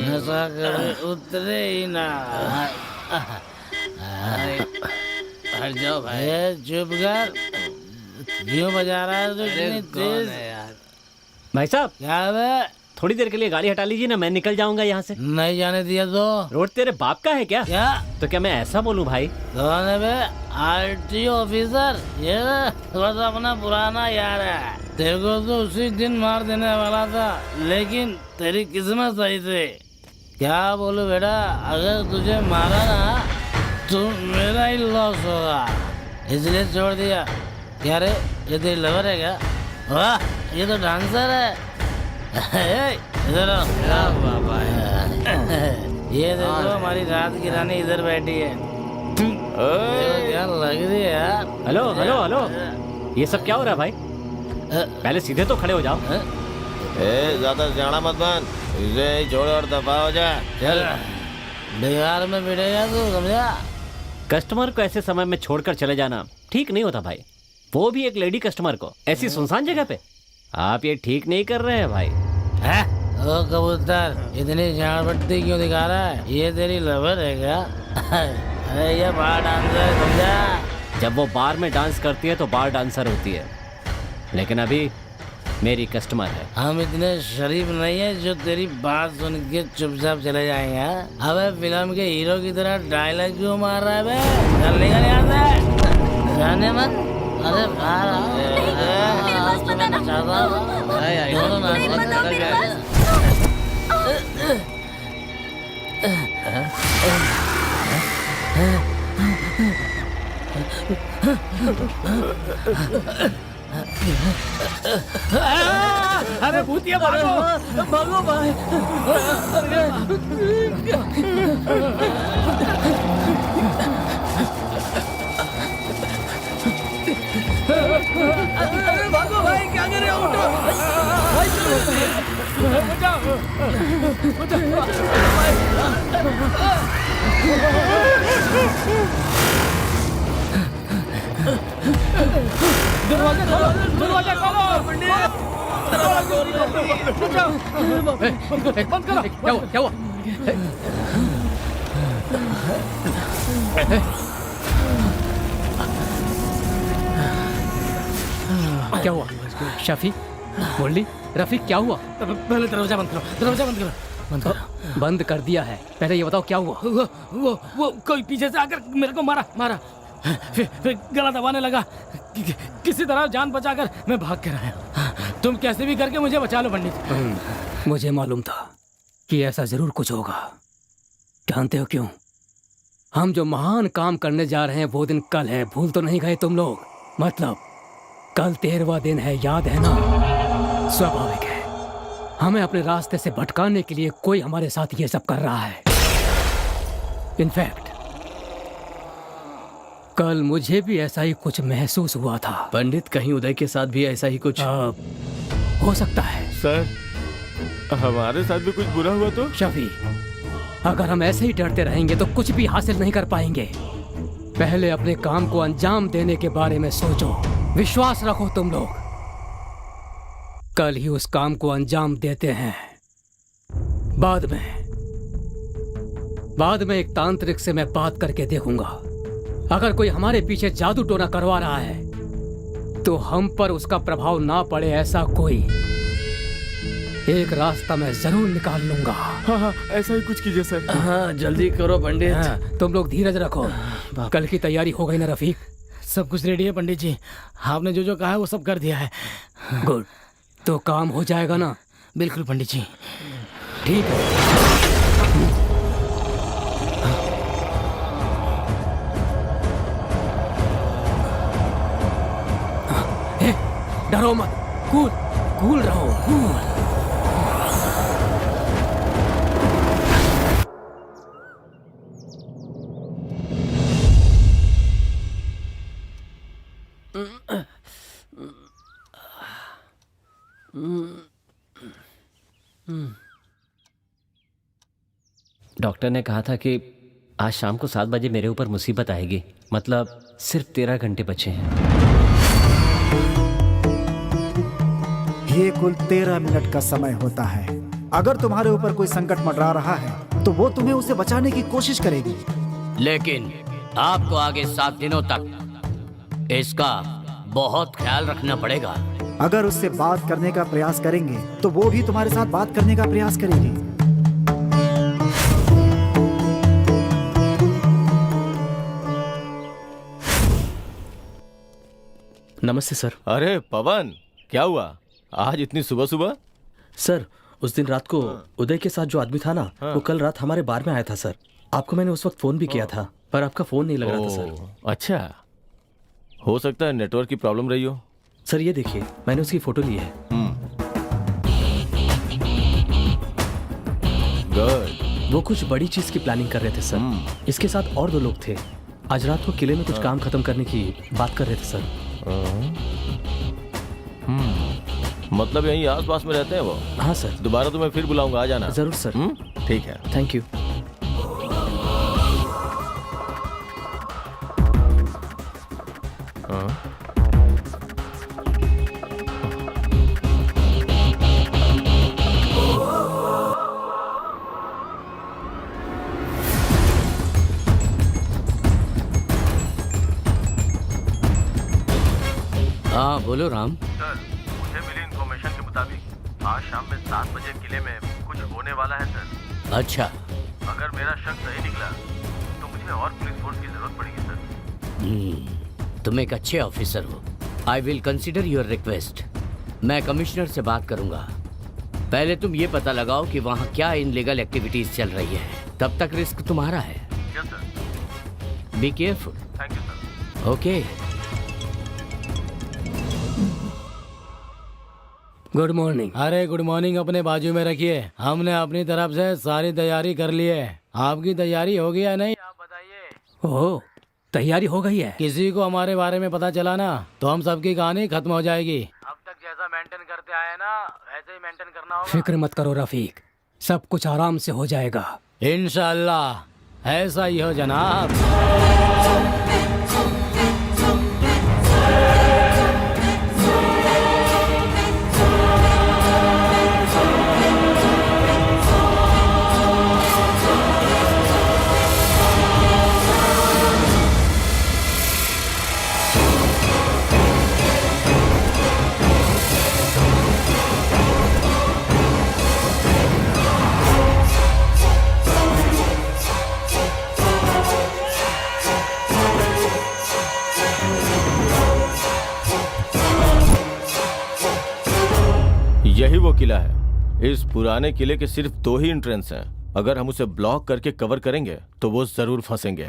E: नशा कभी उतरे ही ना।
H: हट जाओ भाई।
E: चुप कर। क्यों बजा रहा है तू इतनी तेज?
D: भाई साहब
E: क्या है?
D: थोड़ी देर के लिए गाड़ी हटा लीजिए ना, मैं निकल जाऊंगा यहाँ से।
E: नहीं जाने दिया तो?
D: रोड तेरे बाप का है क्या?
E: क्या?
D: तो क्या मैं ऐसा बोलूं भाई?
E: कौन है बे? RT officer? ये बस अपना पुराना यार है। तेरे को तो उसी दिन मार देने वाला था, लेकिन तेरी किस्मत सही थी। क्या बोलूं बेटा, अगर तुझे मारा ना तो मेरा ही लॉस होगा, इसलिए छोड़ दिया। क्या रे, ये तेरी लवर है क्या? वाह, ये तो डांसर है। इधर आओ।
H: क्या बाबा
E: ये देखो हमारी रात की रानी इधर बैठी है। क्या लग रही है यार?
D: हेलो हेलो हेलो, ये सब क्या हो रहा है भाई? पहले सीधे तो खड़े हो जाओ।
J: ज्यादा जाना मत बन, इसे छोड़ और दफा हो जा।
E: चल, बिहार में मिलेगा तू, समझा?
D: कस्टमर को ऐसे समय में छोड़कर चले जाना ठीक नहीं होता भाई, वो भी एक लेडी कस्टमर को ऐसी सुनसान जगह पे। आप ये ठीक नहीं कर रहे हैं भाई।
E: ओ कबूतर, इतनी झाड़पट्टी क्यों दिखा रहा है? ये तेरी लवर है क्या? अरे ये बार डांसर है, समझा?
D: जब वो बार में डांस करती है तो बार डांसर होती है, लेकिन अभी मेरी कस्टमर है।
E: हम इतने शरीफ नहीं है जो तेरी बात सुन के चुपचाप चले जाएंगे। अबे फिल्म के हीरो की तरह डायलॉग क्यों मार रहा है बे? चल निकल यहाँ से, जाने मत। अरे बाहर
K: अरे भूतिया भागो, भागो भाई। अरे भागो भाई, क्या कर रहे हो? उठो। दरवाजा खोलो, दरवाजा खोलो, बंद करो।
A: क्या हुआ, क्या हुआ? क्या हुआ? शफी, मुरली, रफीक, क्या हुआ?
K: पहले दरवाजा बंद करो, दरवाजा बंद करो, बंद करो।
A: बंद कर दिया है, पहले ये बताओ क्या हुआ?
K: वो कोई पीछे से आकर मेरे को मारा, फिर गला दबाने लगा। किसी तरह जान बचाकर मैं भाग कर आया। तुम कैसे भी करके मुझे बचा लो पंडित।
A: मुझे मालूम था कि ऐसा जरूर कुछ होगा। जानते हो क्यों? हम जो महान काम करने जा रहे हैं वो दिन कल है, भूल तो नहीं गए तुम लोग? मतलब कल 13वां दिन है, याद है ना? स्वाभाविक है, हमें अपने रास्ते से भटकाने के लिए कोई हमारे साथ ये सब कर रहा है। इनफैक्ट कल मुझे भी ऐसा ही कुछ महसूस हुआ था।
K: पंडित, कहीं उदय के साथ भी ऐसा ही कुछ
A: हो सकता है।
J: सर, हमारे साथ भी कुछ बुरा हुआ तो?
A: शफी, अगर हम ऐसे ही डरते रहेंगे तो कुछ भी हासिल नहीं कर पाएंगे। पहले अपने काम को अंजाम देने के बारे में सोचो। विश्वास रखो तुम लोग, कल ही उस काम को अंजाम देते हैं। बाद में एक तांत्रिक से मैं बात करके देखूंगा। अगर कोई हमारे पीछे जादू टोना करवा रहा है तो हम पर उसका प्रभाव ना पड़े, ऐसा कोई एक रास्ता मैं जरूर निकाल लूंगा।
J: हाँ, ऐसा ही कुछ कीजिए सर।
K: हाँ, जल्दी करो पंडित।
A: हाँ, तुम लोग धीरज रखो। कल की तैयारी हो गई ना रफीक?
K: सब कुछ रेडी है पंडित जी, आपने जो जो कहा है वो सब कर दिया है।
A: गुड, तो काम हो जाएगा ना?
K: बिल्कुल पंडित जी।
A: ठीक है। डरो मत, कूल रहो, कूल।
D: डॉक्टर ने कहा था कि आज शाम को 7 बजे मेरे ऊपर मुसीबत आएगी। मतलब सिर्फ 13 घंटे बचे हैं।
B: ये कुल 13 मिनट का समय होता है। अगर तुम्हारे ऊपर कोई संकट मंडरा रहा है तो वो तुम्हें उसे बचाने की कोशिश करेगी,
E: लेकिन आपको आगे 7 दिनों तक इसका बहुत ख्याल रखना पड़ेगा।
B: अगर उससे बात करने का प्रयास करेंगे तो वो भी तुम्हारे साथ बात करने का प्रयास करेगी।
K: नमस्ते सर।
J: अरे पवन, क्या हुआ आज इतनी सुबह सुबह?
K: सर, उस दिन रात को उदय के साथ जो आदमी था ना, वो कल रात हमारे बार में आया था सर। आपको मैंने उस वक्त फोन भी किया था, पर आपका फोन नहीं लग रहा था सर।
J: अच्छा, हो सकता है नेटवर्क की प्रॉब्लम रही हो।
K: सर ये देखिए, मैंने उसकी फोटो ली है।
J: गुड।
K: वो कुछ बड़ी चीज की प्लानिंग कर रहे थे सर। इसके साथ और 2 लोग थे। आज रात को किले में कुछ काम खत्म करने की बात कर रहे थे सर।
J: मतलब यहीं आस पास में रहते हैं वो?
K: हाँ सर।
J: दोबारा तो मैं फिर बुलाऊंगा, आ जाना।
K: जरूर सर।
J: ठीक है,
K: थैंक यू।
E: हाँ बोलो राम।
F: सर, मुझे मिली इन्फॉर्मेशन के मुताबिक आज शाम में 7 बजे किले में कुछ होने वाला है सर।
E: अच्छा,
F: अगर मेरा शक सही निकला तो मुझे और पुलिस फोर्स की जरूरत पड़ेगी सर।
E: तुम एक अच्छे ऑफिसर हो। I will consider your request. मैं कमिश्नर से बात करूंगा। पहले तुम ये पता लगाओ कि वहाँ क्या इनलीगल एक्टिविटीज चल रही है, तब तक रिस्क तुम्हारा है।
F: Yes sir.
E: Be careful.
F: Thank you sir.
E: Okay.
A: Good morning.
K: अरे गुड मॉर्निंग अपने बाजू में रखिए। हमने अपनी तरफ से सारी तैयारी कर ली है। आपकी तैयारी हो गई या नहीं, आप बताइए।
A: ओह, तैयारी हो गई है।
K: किसी को हमारे बारे में पता चला ना तो हम सबकी कहानी खत्म हो जाएगी। अब तक जैसा मेंटेन करते आए ना, वैसे ही मेंटेन करना होगा।
A: फिक्र मत करो रफीक, सब कुछ आराम से हो जाएगा।
E: इंशाल्लाह ऐसा ही हो जनाब।
J: यही वो किला है। इस पुराने किले के सिर्फ 2 ही एंट्रेंस हैं। अगर हम उसे ब्लॉक करके कवर करेंगे तो वो जरूर फंसेंगे।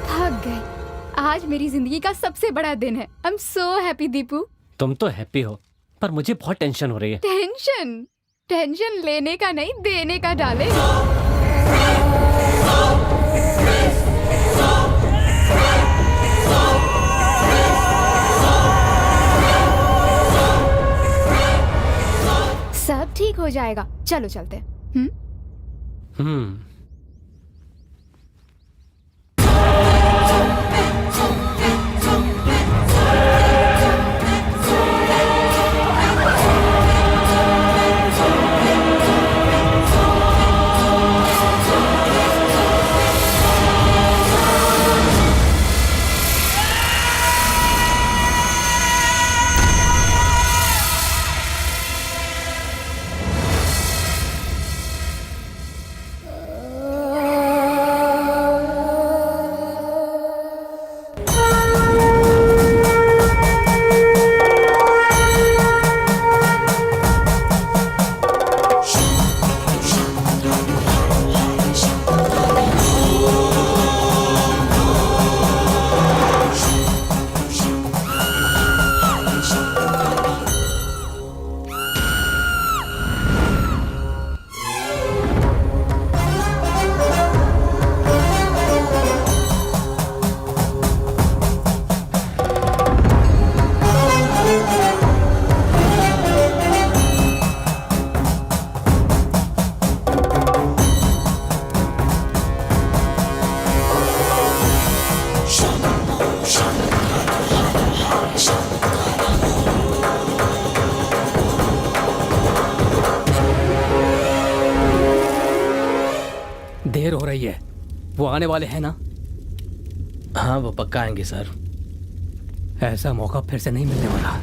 C: थक गए। आज मेरी जिंदगी का सबसे बड़ा दिन है। I am so happy Deepu.
D: तुम तो हैप्पी हो, पर मुझे बहुत टेंशन हो रही है।
C: टेंशन टेंशन लेने का नहीं, देने का डाले। सब ठीक हो जाएगा। चलो चलते हैं।
A: देर हो रही है। वो आने वाले हैं ना?
H: हाँ, वो पक्का आएंगे सर।
A: ऐसा मौका फिर से नहीं मिलने वाला।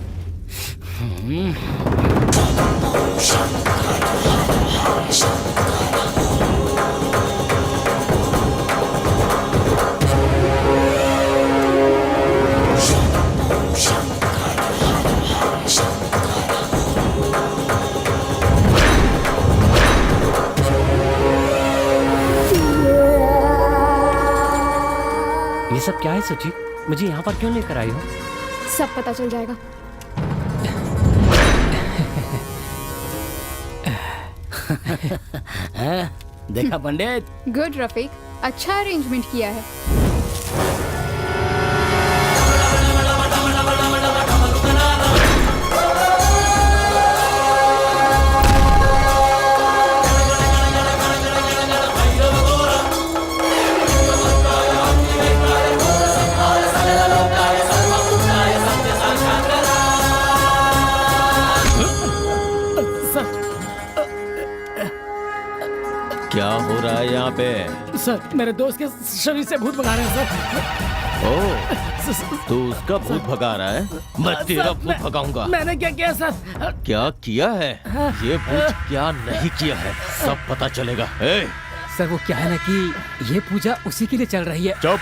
D: ये सब क्या है सची? मुझे यहाँ पर क्यों लेकर आई हो?
C: सब पता चल जाएगा।
E: देखा पंडित?
C: गुड रफीक, अच्छा अरेंजमेंट किया है।
J: क्या हो रहा है यहाँ पे?
K: सर, मेरे दोस्त के शरीर से भूत भगा रहे हैं सर।
J: ओह, तू उसका भूत भगा रहा है? मैं तेरा भूत भगाऊंगा।
K: मैंने क्या किया सर?
J: क्या किया है? ये भूत क्या नहीं किया है, सब पता चलेगा।
A: सर, वो क्या है ना कि ये पूजा उसी के लिए चल रही है।
J: चुप!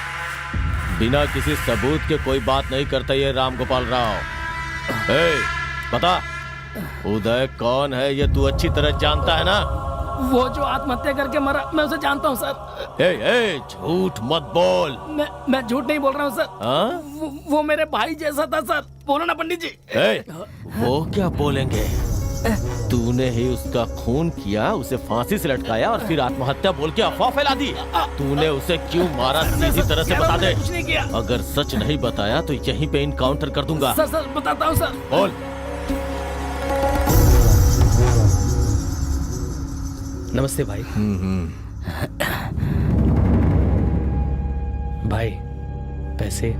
J: बिना किसी सबूत के कोई बात नहीं करता ये राम गोपाल राव। बता, उदय कौन है ये तू अच्छी तरह जानता है ना?
K: वो जो आत्महत्या करके मरा, मैं उसे जानता हूँ सर।
J: झूठ मत बोल।
K: मैं झूठ नहीं बोल रहा हूँ सर। वो मेरे भाई जैसा था सर। बोलो ना पंडित जी।
J: वो क्या बोलेंगे? तूने ही उसका खून किया, उसे फांसी से लटकाया और फिर आत्महत्या बोल के अफवाह फैला दी। तूने उसे क्यों मारा सीधी तरह से बता दे।
K: कुछ नहीं किया।
J: अगर सच नहीं बताया तो यहीं पे इनकाउंटर कर दूंगा।
K: सर बताता हूँ सर।
J: बोल।
H: नमस्ते भाई। भाई पैसे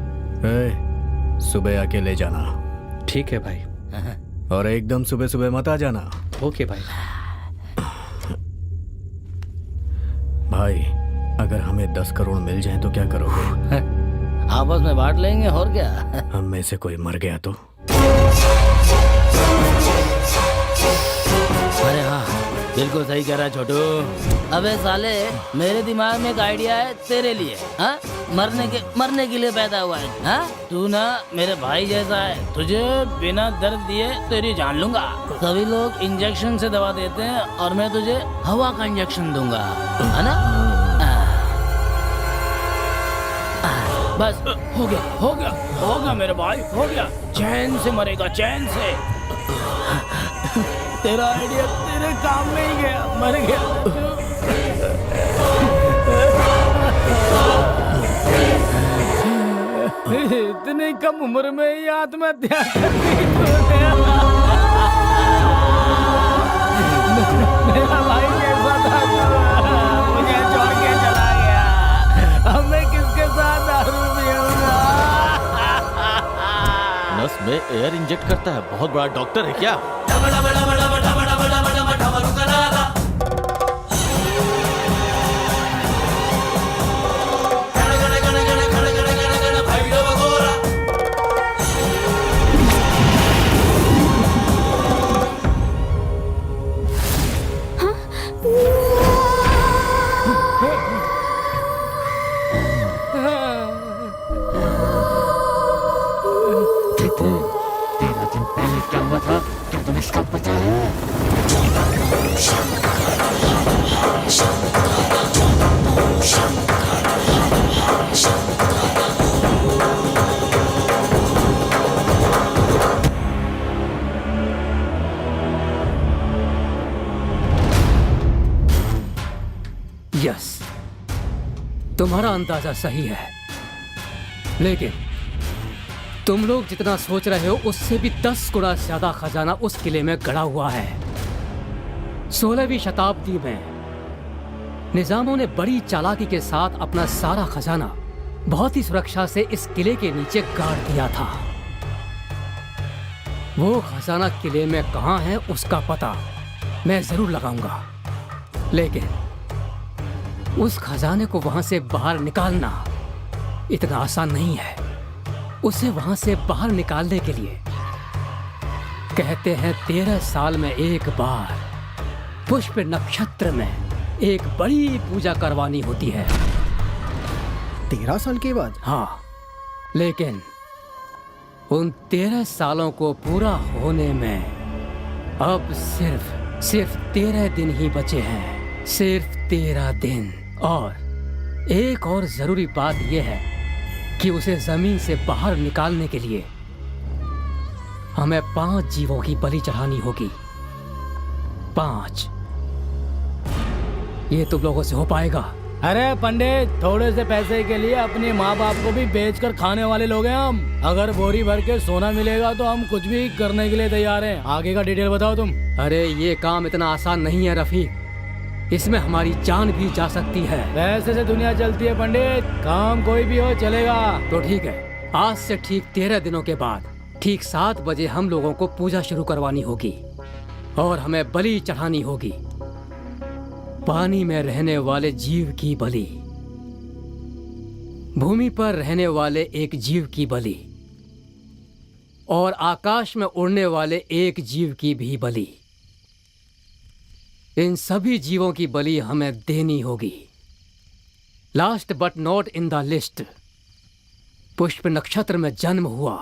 B: सुबह आके ले जाना।
H: ठीक है भाई।
B: और एकदम सुबह सुबह मत आ जाना।
H: ओके भाई।
B: भाई अगर हमें 10 करोड़ मिल जाए तो क्या करोगे?
L: आपस में बांट लेंगे और क्या।
B: हम में से कोई मर गया तो?
L: अरे हाँ बिल्कुल सही कह रहा है छोटू। अबे साले मेरे दिमाग में एक आइडिया है तेरे लिए। हाँ मरने के लिए पैदा हुआ है। हाँ तू ना मेरे भाई जैसा है, तुझे बिना दर्द दिए तेरी जान लूंगा। सभी लोग इंजेक्शन से दवा देते हैं और मैं तुझे हवा का इंजेक्शन दूंगा, है ना? बस हो गया मेरे भाई, हो गया। चैन से मरेगा, चैन से। तेरा आइडिया तेरे काम में ही गया, मर गया।
K: इतनी कम उम्र में ही आत्महत्या कर दी तूने। मेरा भाई कैसा था, मुझे छोड़ के चला गया। अब मैं किसके साथ दारू पीऊंगा?
J: नस में एयर इंजेक्ट करता है, बहुत बड़ा डॉक्टर है क्या?
A: यस, तुम्हारा अंदाजा सही है, लेकिन तुम लोग जितना सोच रहे हो उससे भी 10 गुना ज्यादा खजाना उस किले में गड़ा हुआ है। 16वीं शताब्दी में निजामों ने बड़ी चालाकी के साथ अपना सारा खजाना बहुत ही सुरक्षा से इस किले के नीचे गाड़ दिया था। वो खजाना किले में कहाँ है उसका पता मैं जरूर लगाऊंगा, लेकिन उस खजाने को वहां से बाहर निकालना इतना आसान नहीं है। उसे वहां से बाहर निकालने के लिए कहते हैं 13 साल में एक बार पुष्प नक्षत्र में एक बड़ी पूजा करवानी होती है।
B: 13 साल के बाद?
A: हाँ, लेकिन उन 13 सालों को पूरा होने में अब सिर्फ 13 दिन ही बचे हैं। सिर्फ 13 दिन। और एक और जरूरी बात यह है कि उसे जमीन से बाहर निकालने के लिए हमें 5 जीवों की बलि चढ़ानी होगी। 5। ये तुम लोगों से हो पाएगा?
K: अरे पंडित, थोड़े से पैसे के लिए अपने माँ बाप को भी बेचकर खाने वाले लोग हैं हम। अगर बोरी भर के सोना मिलेगा तो हम कुछ भी करने के लिए तैयार हैं। आगे का डिटेल बताओ तुम।
A: अरे ये काम इतना आसान नहीं है रफीक, इसमें हमारी जान भी जा सकती है।
K: पैसे से दुनिया चलती है पंडित, काम कोई भी हो चलेगा।
A: तो ठीक है, आज से ठीक 13 दिनों के बाद ठीक 7 बजे हम लोगों को पूजा शुरू करवानी होगी और हमें बलि चढ़ानी होगी। पानी में रहने वाले जीव की बलि, भूमि पर रहने वाले एक जीव की बलि और आकाश में उड़ने वाले एक जीव की भी बलि। इन सभी जीवों की बलि हमें देनी होगी। Last but not in the list, पुष्प नक्षत्र में जन्म हुआ।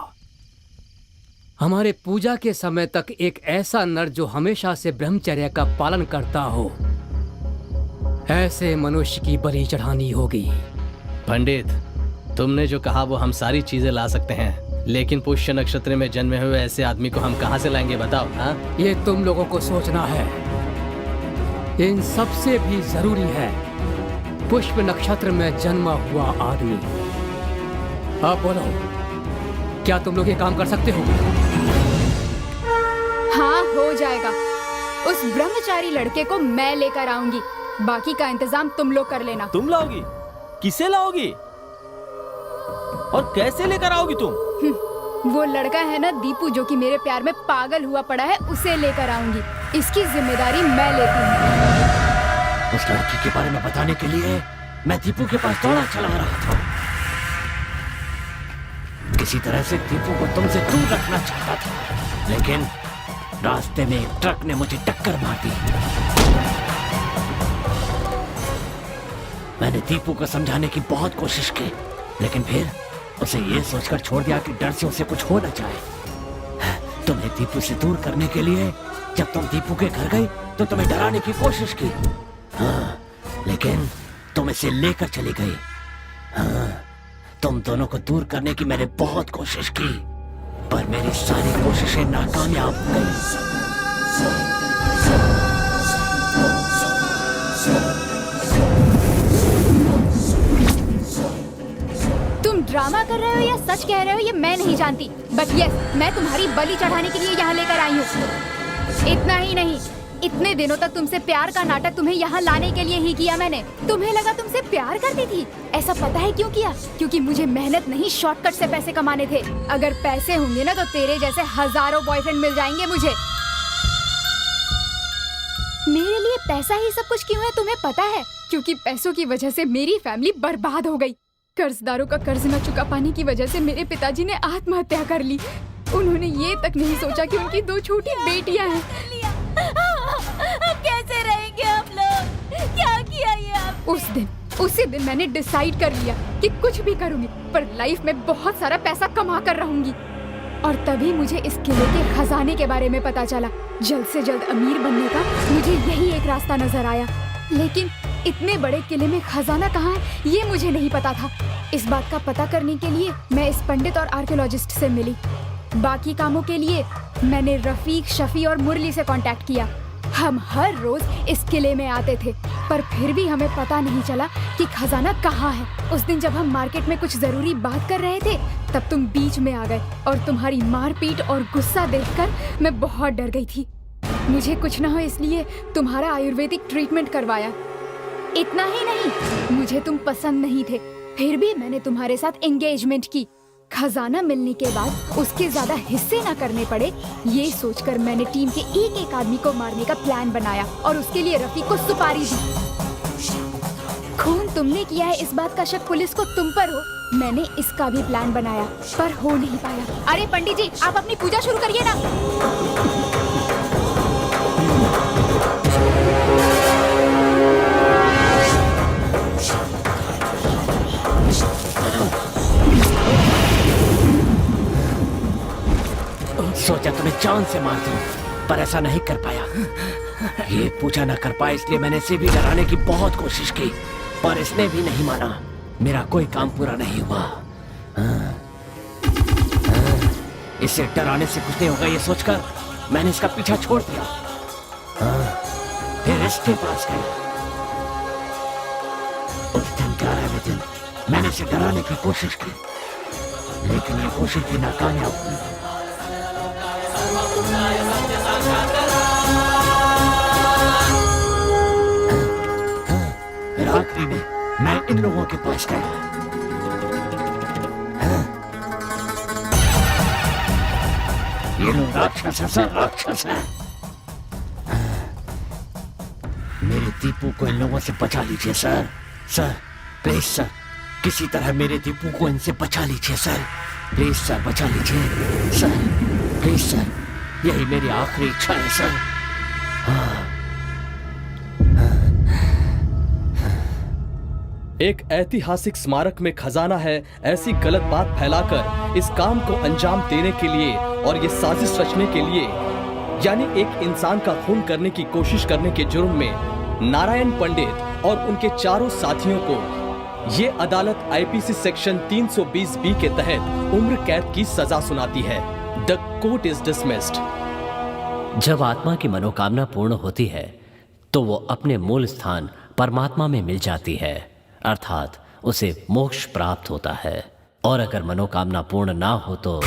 A: हमारे पूजा के समय तक एक ऐसा नर जो हमेशा से ब्रह्मचर्य का पालन करता हो, ऐसे मनुष्य की बलि चढ़ानी होगी।
H: पंडित, तुमने जो कहा वो हम सारी चीजें ला सकते हैं, लेकिन पुष्य नक्षत्र में जन्मे हुए ऐसे आदमी को हम कहाँ से लाएंगे बताओ? हाँ,
A: ये तुम लोगों को सोचना है। इन सबसे भी जरूरी है पुष्प नक्षत्र में जन्मा हुआ आदमी। अब बोलो, क्या तुम लोग ये काम कर सकते हो?
C: हाँ, हो जाएगा। उस ब्रह्मचारी लड़के को मैं लेकर आऊंगी, बाकी का इंतजाम तुम लोग कर लेना।
J: तुम लाओगी? किसे लाओगी और कैसे लेकर आओगी तुम?
C: वो लड़का है ना दीपू, जो कि मेरे प्यार में पागल हुआ पड़ा है, उसे लेकर आऊंगी। इसकी जिम्मेदारी मैं लेती हूँ।
D: उस लड़की के बारे में बताने के लिए मैं दीपू के पास दौड़ा चला रहा था। किसी तरह से दीपू को तुमसे दूर रखना चाहता था, लेकिन रास्ते में एक ट्रक ने मुझे टक्कर मार दी। मैंने दीपू को समझाने की बहुत कोशिश की, लेकिन फिर उसे ये सोचकर छोड़ दिया कि डर से उसे कुछ हो न जाए। तुमने दीपू से दूर करने के लिए जब तुम दीपू के घर गई तो तुम्हें डराने की कोशिश की। हाँ, लेकिन तुम इसे लेकर चली गई। हाँ, तुम दोनों को दूर करने की मैंने बहुत कोशिश की, पर मेरी सारी कोशिशें नाकामयाब हो गई।
C: तुम ड्रामा कर रहे हो या सच कह रहे हो ये मैं नहीं जानती, बट यस, मैं तुम्हारी बलि चढ़ाने के लिए यहाँ लेकर आई हूँ। इतना ही नहीं, इतने दिनों तक तुमसे प्यार का नाटक तुम्हें यहाँ लाने के लिए ही किया मैंने। तुम्हें लगा तुमसे प्यार करती थी। ऐसा पता है क्यों किया? क्योंकि मुझे मेहनत नहीं, शॉर्टकट से पैसे कमाने थे। अगर पैसे होंगे ना तो तेरे जैसे हजारों बॉयफ्रेंड मिल जाएंगे मुझे। मेरे लिए पैसा ही सब कुछ क्यों है तुम्हें पता है? क्योंकि पैसों की वजह से मेरी फैमिली बर्बाद हो गई। कर्जदारों का कर्ज न चुका पाने की वजह से मेरे पिताजी ने आत्महत्या कर ली। उन्होंने ये तक नहीं सोचा कि उनकी 2 छोटी बेटियां हैं।
I: अब कैसे रहेंगे हम लोग? क्या किया ये आपने?
C: उसी दिन मैंने डिसाइड कर लिया कि कुछ भी करूंगी, पर लाइफ में बहुत सारा पैसा कमा कर रहूंगी। और तभी मुझे इस किले के खजाने के बारे में पता चला। जल्द से जल्द अमीर बनने का मुझे यही एक रास्ता नजर आया, लेकिन इतने बड़े किले में खजाना कहाँ है ये मुझे नहीं पता था। इस बात का पता करने के लिए मैं इस पंडित और आर्कियोलॉजिस्ट से मिली। बाकी कामों के लिए मैंने रफीक, शफी और मुरली से कांटेक्ट किया। हम हर रोज इस किले में आते थे, पर फिर भी हमें पता नहीं चला कि खजाना कहाँ है। उस दिन जब हम मार्केट में कुछ जरूरी बात कर रहे थे, तब तुम बीच में आ गए और तुम्हारी मारपीट और गुस्सा देखकर मैं बहुत डर गई थी। मुझे कुछ ना हो इसलिए तुम्हारा आयुर्वेदिक ट्रीटमेंट करवाया। इतना ही नहीं, मुझे तुम पसंद नहीं थे, फिर भी मैंने तुम्हारे साथ एंगेजमेंट की। खजाना मिलने के बाद उसके ज्यादा हिस्से ना करने पड़े, ये सोचकर मैंने टीम के एक एक आदमी को मारने का प्लान बनाया और उसके लिए रफीक को सुपारी दी। खून तुमने किया है इस बात का शक पुलिस को तुम पर हो। मैंने इसका भी प्लान बनाया, पर हो नहीं पाया। अरे पंडित जी, आप अपनी पूजा शुरू करिए ना।
D: सोचा तुम्हें जान से मार दूं, पर ऐसा नहीं कर पाया। ये पूजा न कर पाया, इसलिए मैंने इसे भी डराने की बहुत कोशिश की, पर इसने भी नहीं माना। मेरा कोई काम पूरा नहीं हुआ। इसे डराने से कुछ नहीं होगा ये सोचकर मैंने इसका पीछा छोड़ दिया। फिर इसके पास गया। उस दिन 11वें दिन मैंने इसे डराने की कोशिश की, लेकिन ये कोशिश भी नाकामयाब हुई। फिर आखिरी में मैं इन लोगों के पास गया। ये लोग राक्षस है सर, राक्षस है। मेरे दीपू को इन लोगों से बचा लीजिए सर। सर प्लीज सर, किसी तरह मेरे दीपू को इनसे बचा लीजिए सर। प्लीज सर, बचा लीजिए सर, प्लीज सर, यही मेरी आखिरी इच्छा है सर।
N: एक ऐतिहासिक स्मारक में खजाना है, ऐसी गलत बात फैलाकर इस काम को अंजाम देने के लिए और ये साजिश रचने के लिए, यानी एक इंसान का खून करने की कोशिश करने के जुर्म में नारायण पंडित और उनके चारों साथियों को ये अदालत आईपीसी सेक्शन 320 बी के तहत उम्र कैद की सजा सुनाती है। The court is dismissed.
D: जब आत्मा की मनोकामना पूर्ण होती है तो वो अपने मूल स्थान परमात्मा में मिल जाती है, अर्थात उसे मोक्ष प्राप्त होता है। और अगर मनोकामना पूर्ण ना हो तो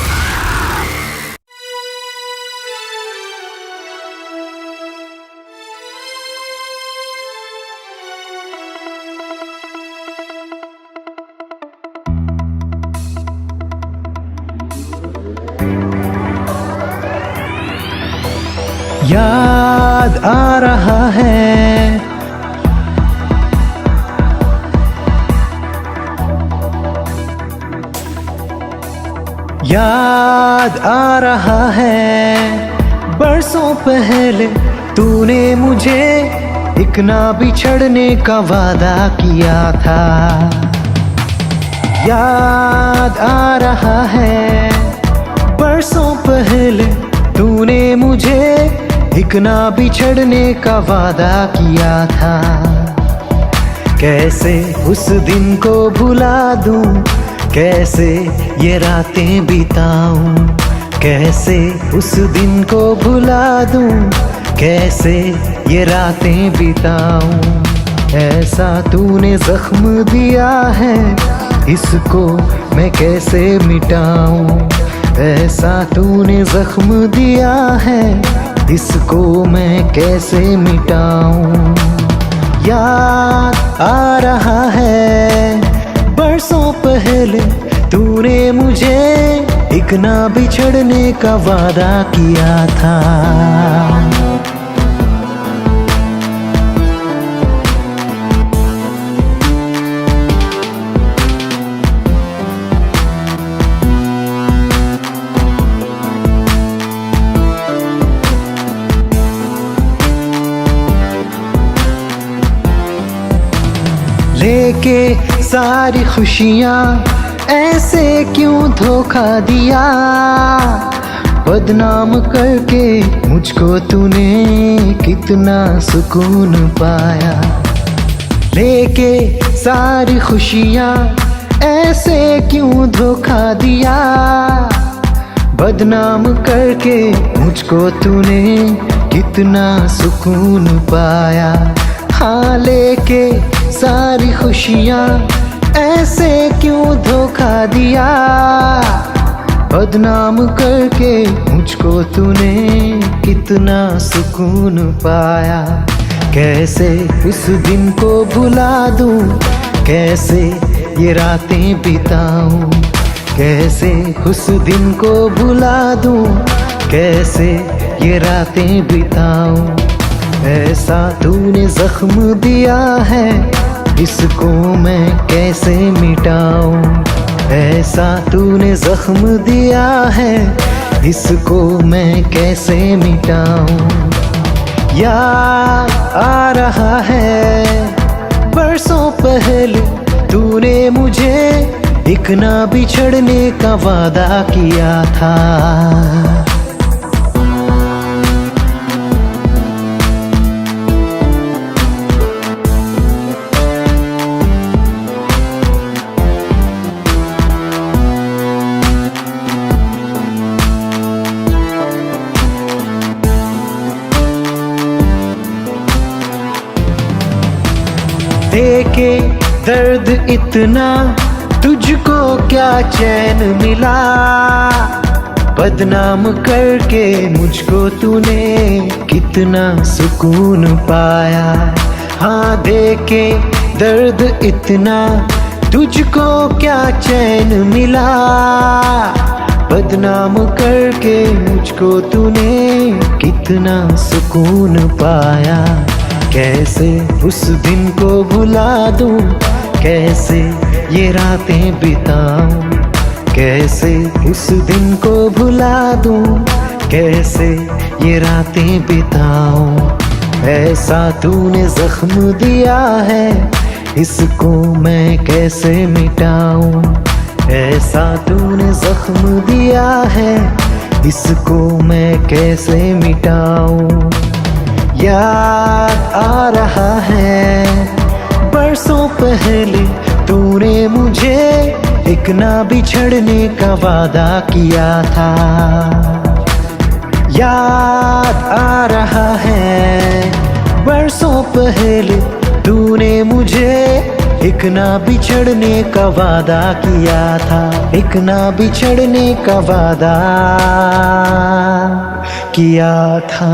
O: याद आ रहा है, याद आ रहा है, बरसों पहले तूने मुझे एक ना बिछड़ने का वादा किया था। याद आ रहा है, बरसों पहले तूने मुझे एक ना बिछड़ने का वादा किया था। कैसे उस दिन को भुला दूं, कैसे ये रातें बिताऊं, कैसे उस दिन को भुला दूं, कैसे ये रातें बिताऊं। ऐसा तूने जख्म दिया है, इसको मैं कैसे मिटाऊं। ऐसा तूने जख्म दिया है, इसको मैं कैसे मिटाऊं। याद आ रहा है, बरसों पहले तूने मुझे एक ना बिछड़ने का वादा किया था। लेके सारी खुशियाँ ऐसे क्यों धोखा दिया। बदनाम करके मुझको तूने कितना सुकून पाया। लेके सारी खुशियाँ ऐसे क्यों धोखा दिया। बदनाम करके मुझको तूने कितना सुकून पाया। हाँ, लेके सारी खुशियाँ ऐसे क्यों धोखा दिया। बदनाम करके मुझको तूने कितना सुकून पाया। कैसे उस दिन को भुला दूं, कैसे ये रातें बिताऊं। कैसे उस दिन को भुला दूं, कैसे ये रातें बिताऊं। ऐसा तूने जख्म दिया है, इसको मैं कैसे मिटाऊं। ऐसा तूने जख्म दिया है, इसको मैं कैसे मिटाऊं। याद आ रहा है, बरसों पहले तूने मुझे एक ना बिछड़ने का वादा किया था। देके दर्द इतना, तुझको क्या चैन मिला। बदनाम करके मुझको तूने कितना सुकून पाया। हाँ, देके दर्द इतना, तुझको क्या चैन मिला। बदनाम करके मुझको तूने कितना सुकून पाया। कैसे उस दिन को भुला दूं, कैसे ये रातें बिताऊं। कैसे उस दिन को भुला दूं, कैसे ये रातें बिताऊं। ऐसा तूने जख्म दिया है, इसको मैं कैसे मिटाऊं। ऐसा तूने जख्म दिया है, इसको मैं कैसे मिटाऊं। याद आ रहा है, बरसों पहले तूने मुझे एक ना बिछड़ने का वादा किया था। याद आ रहा है बरसों पहले तूने मुझे एक ना बिछड़ने का वादा किया था, एक ना बिछड़ने का वादा किया था।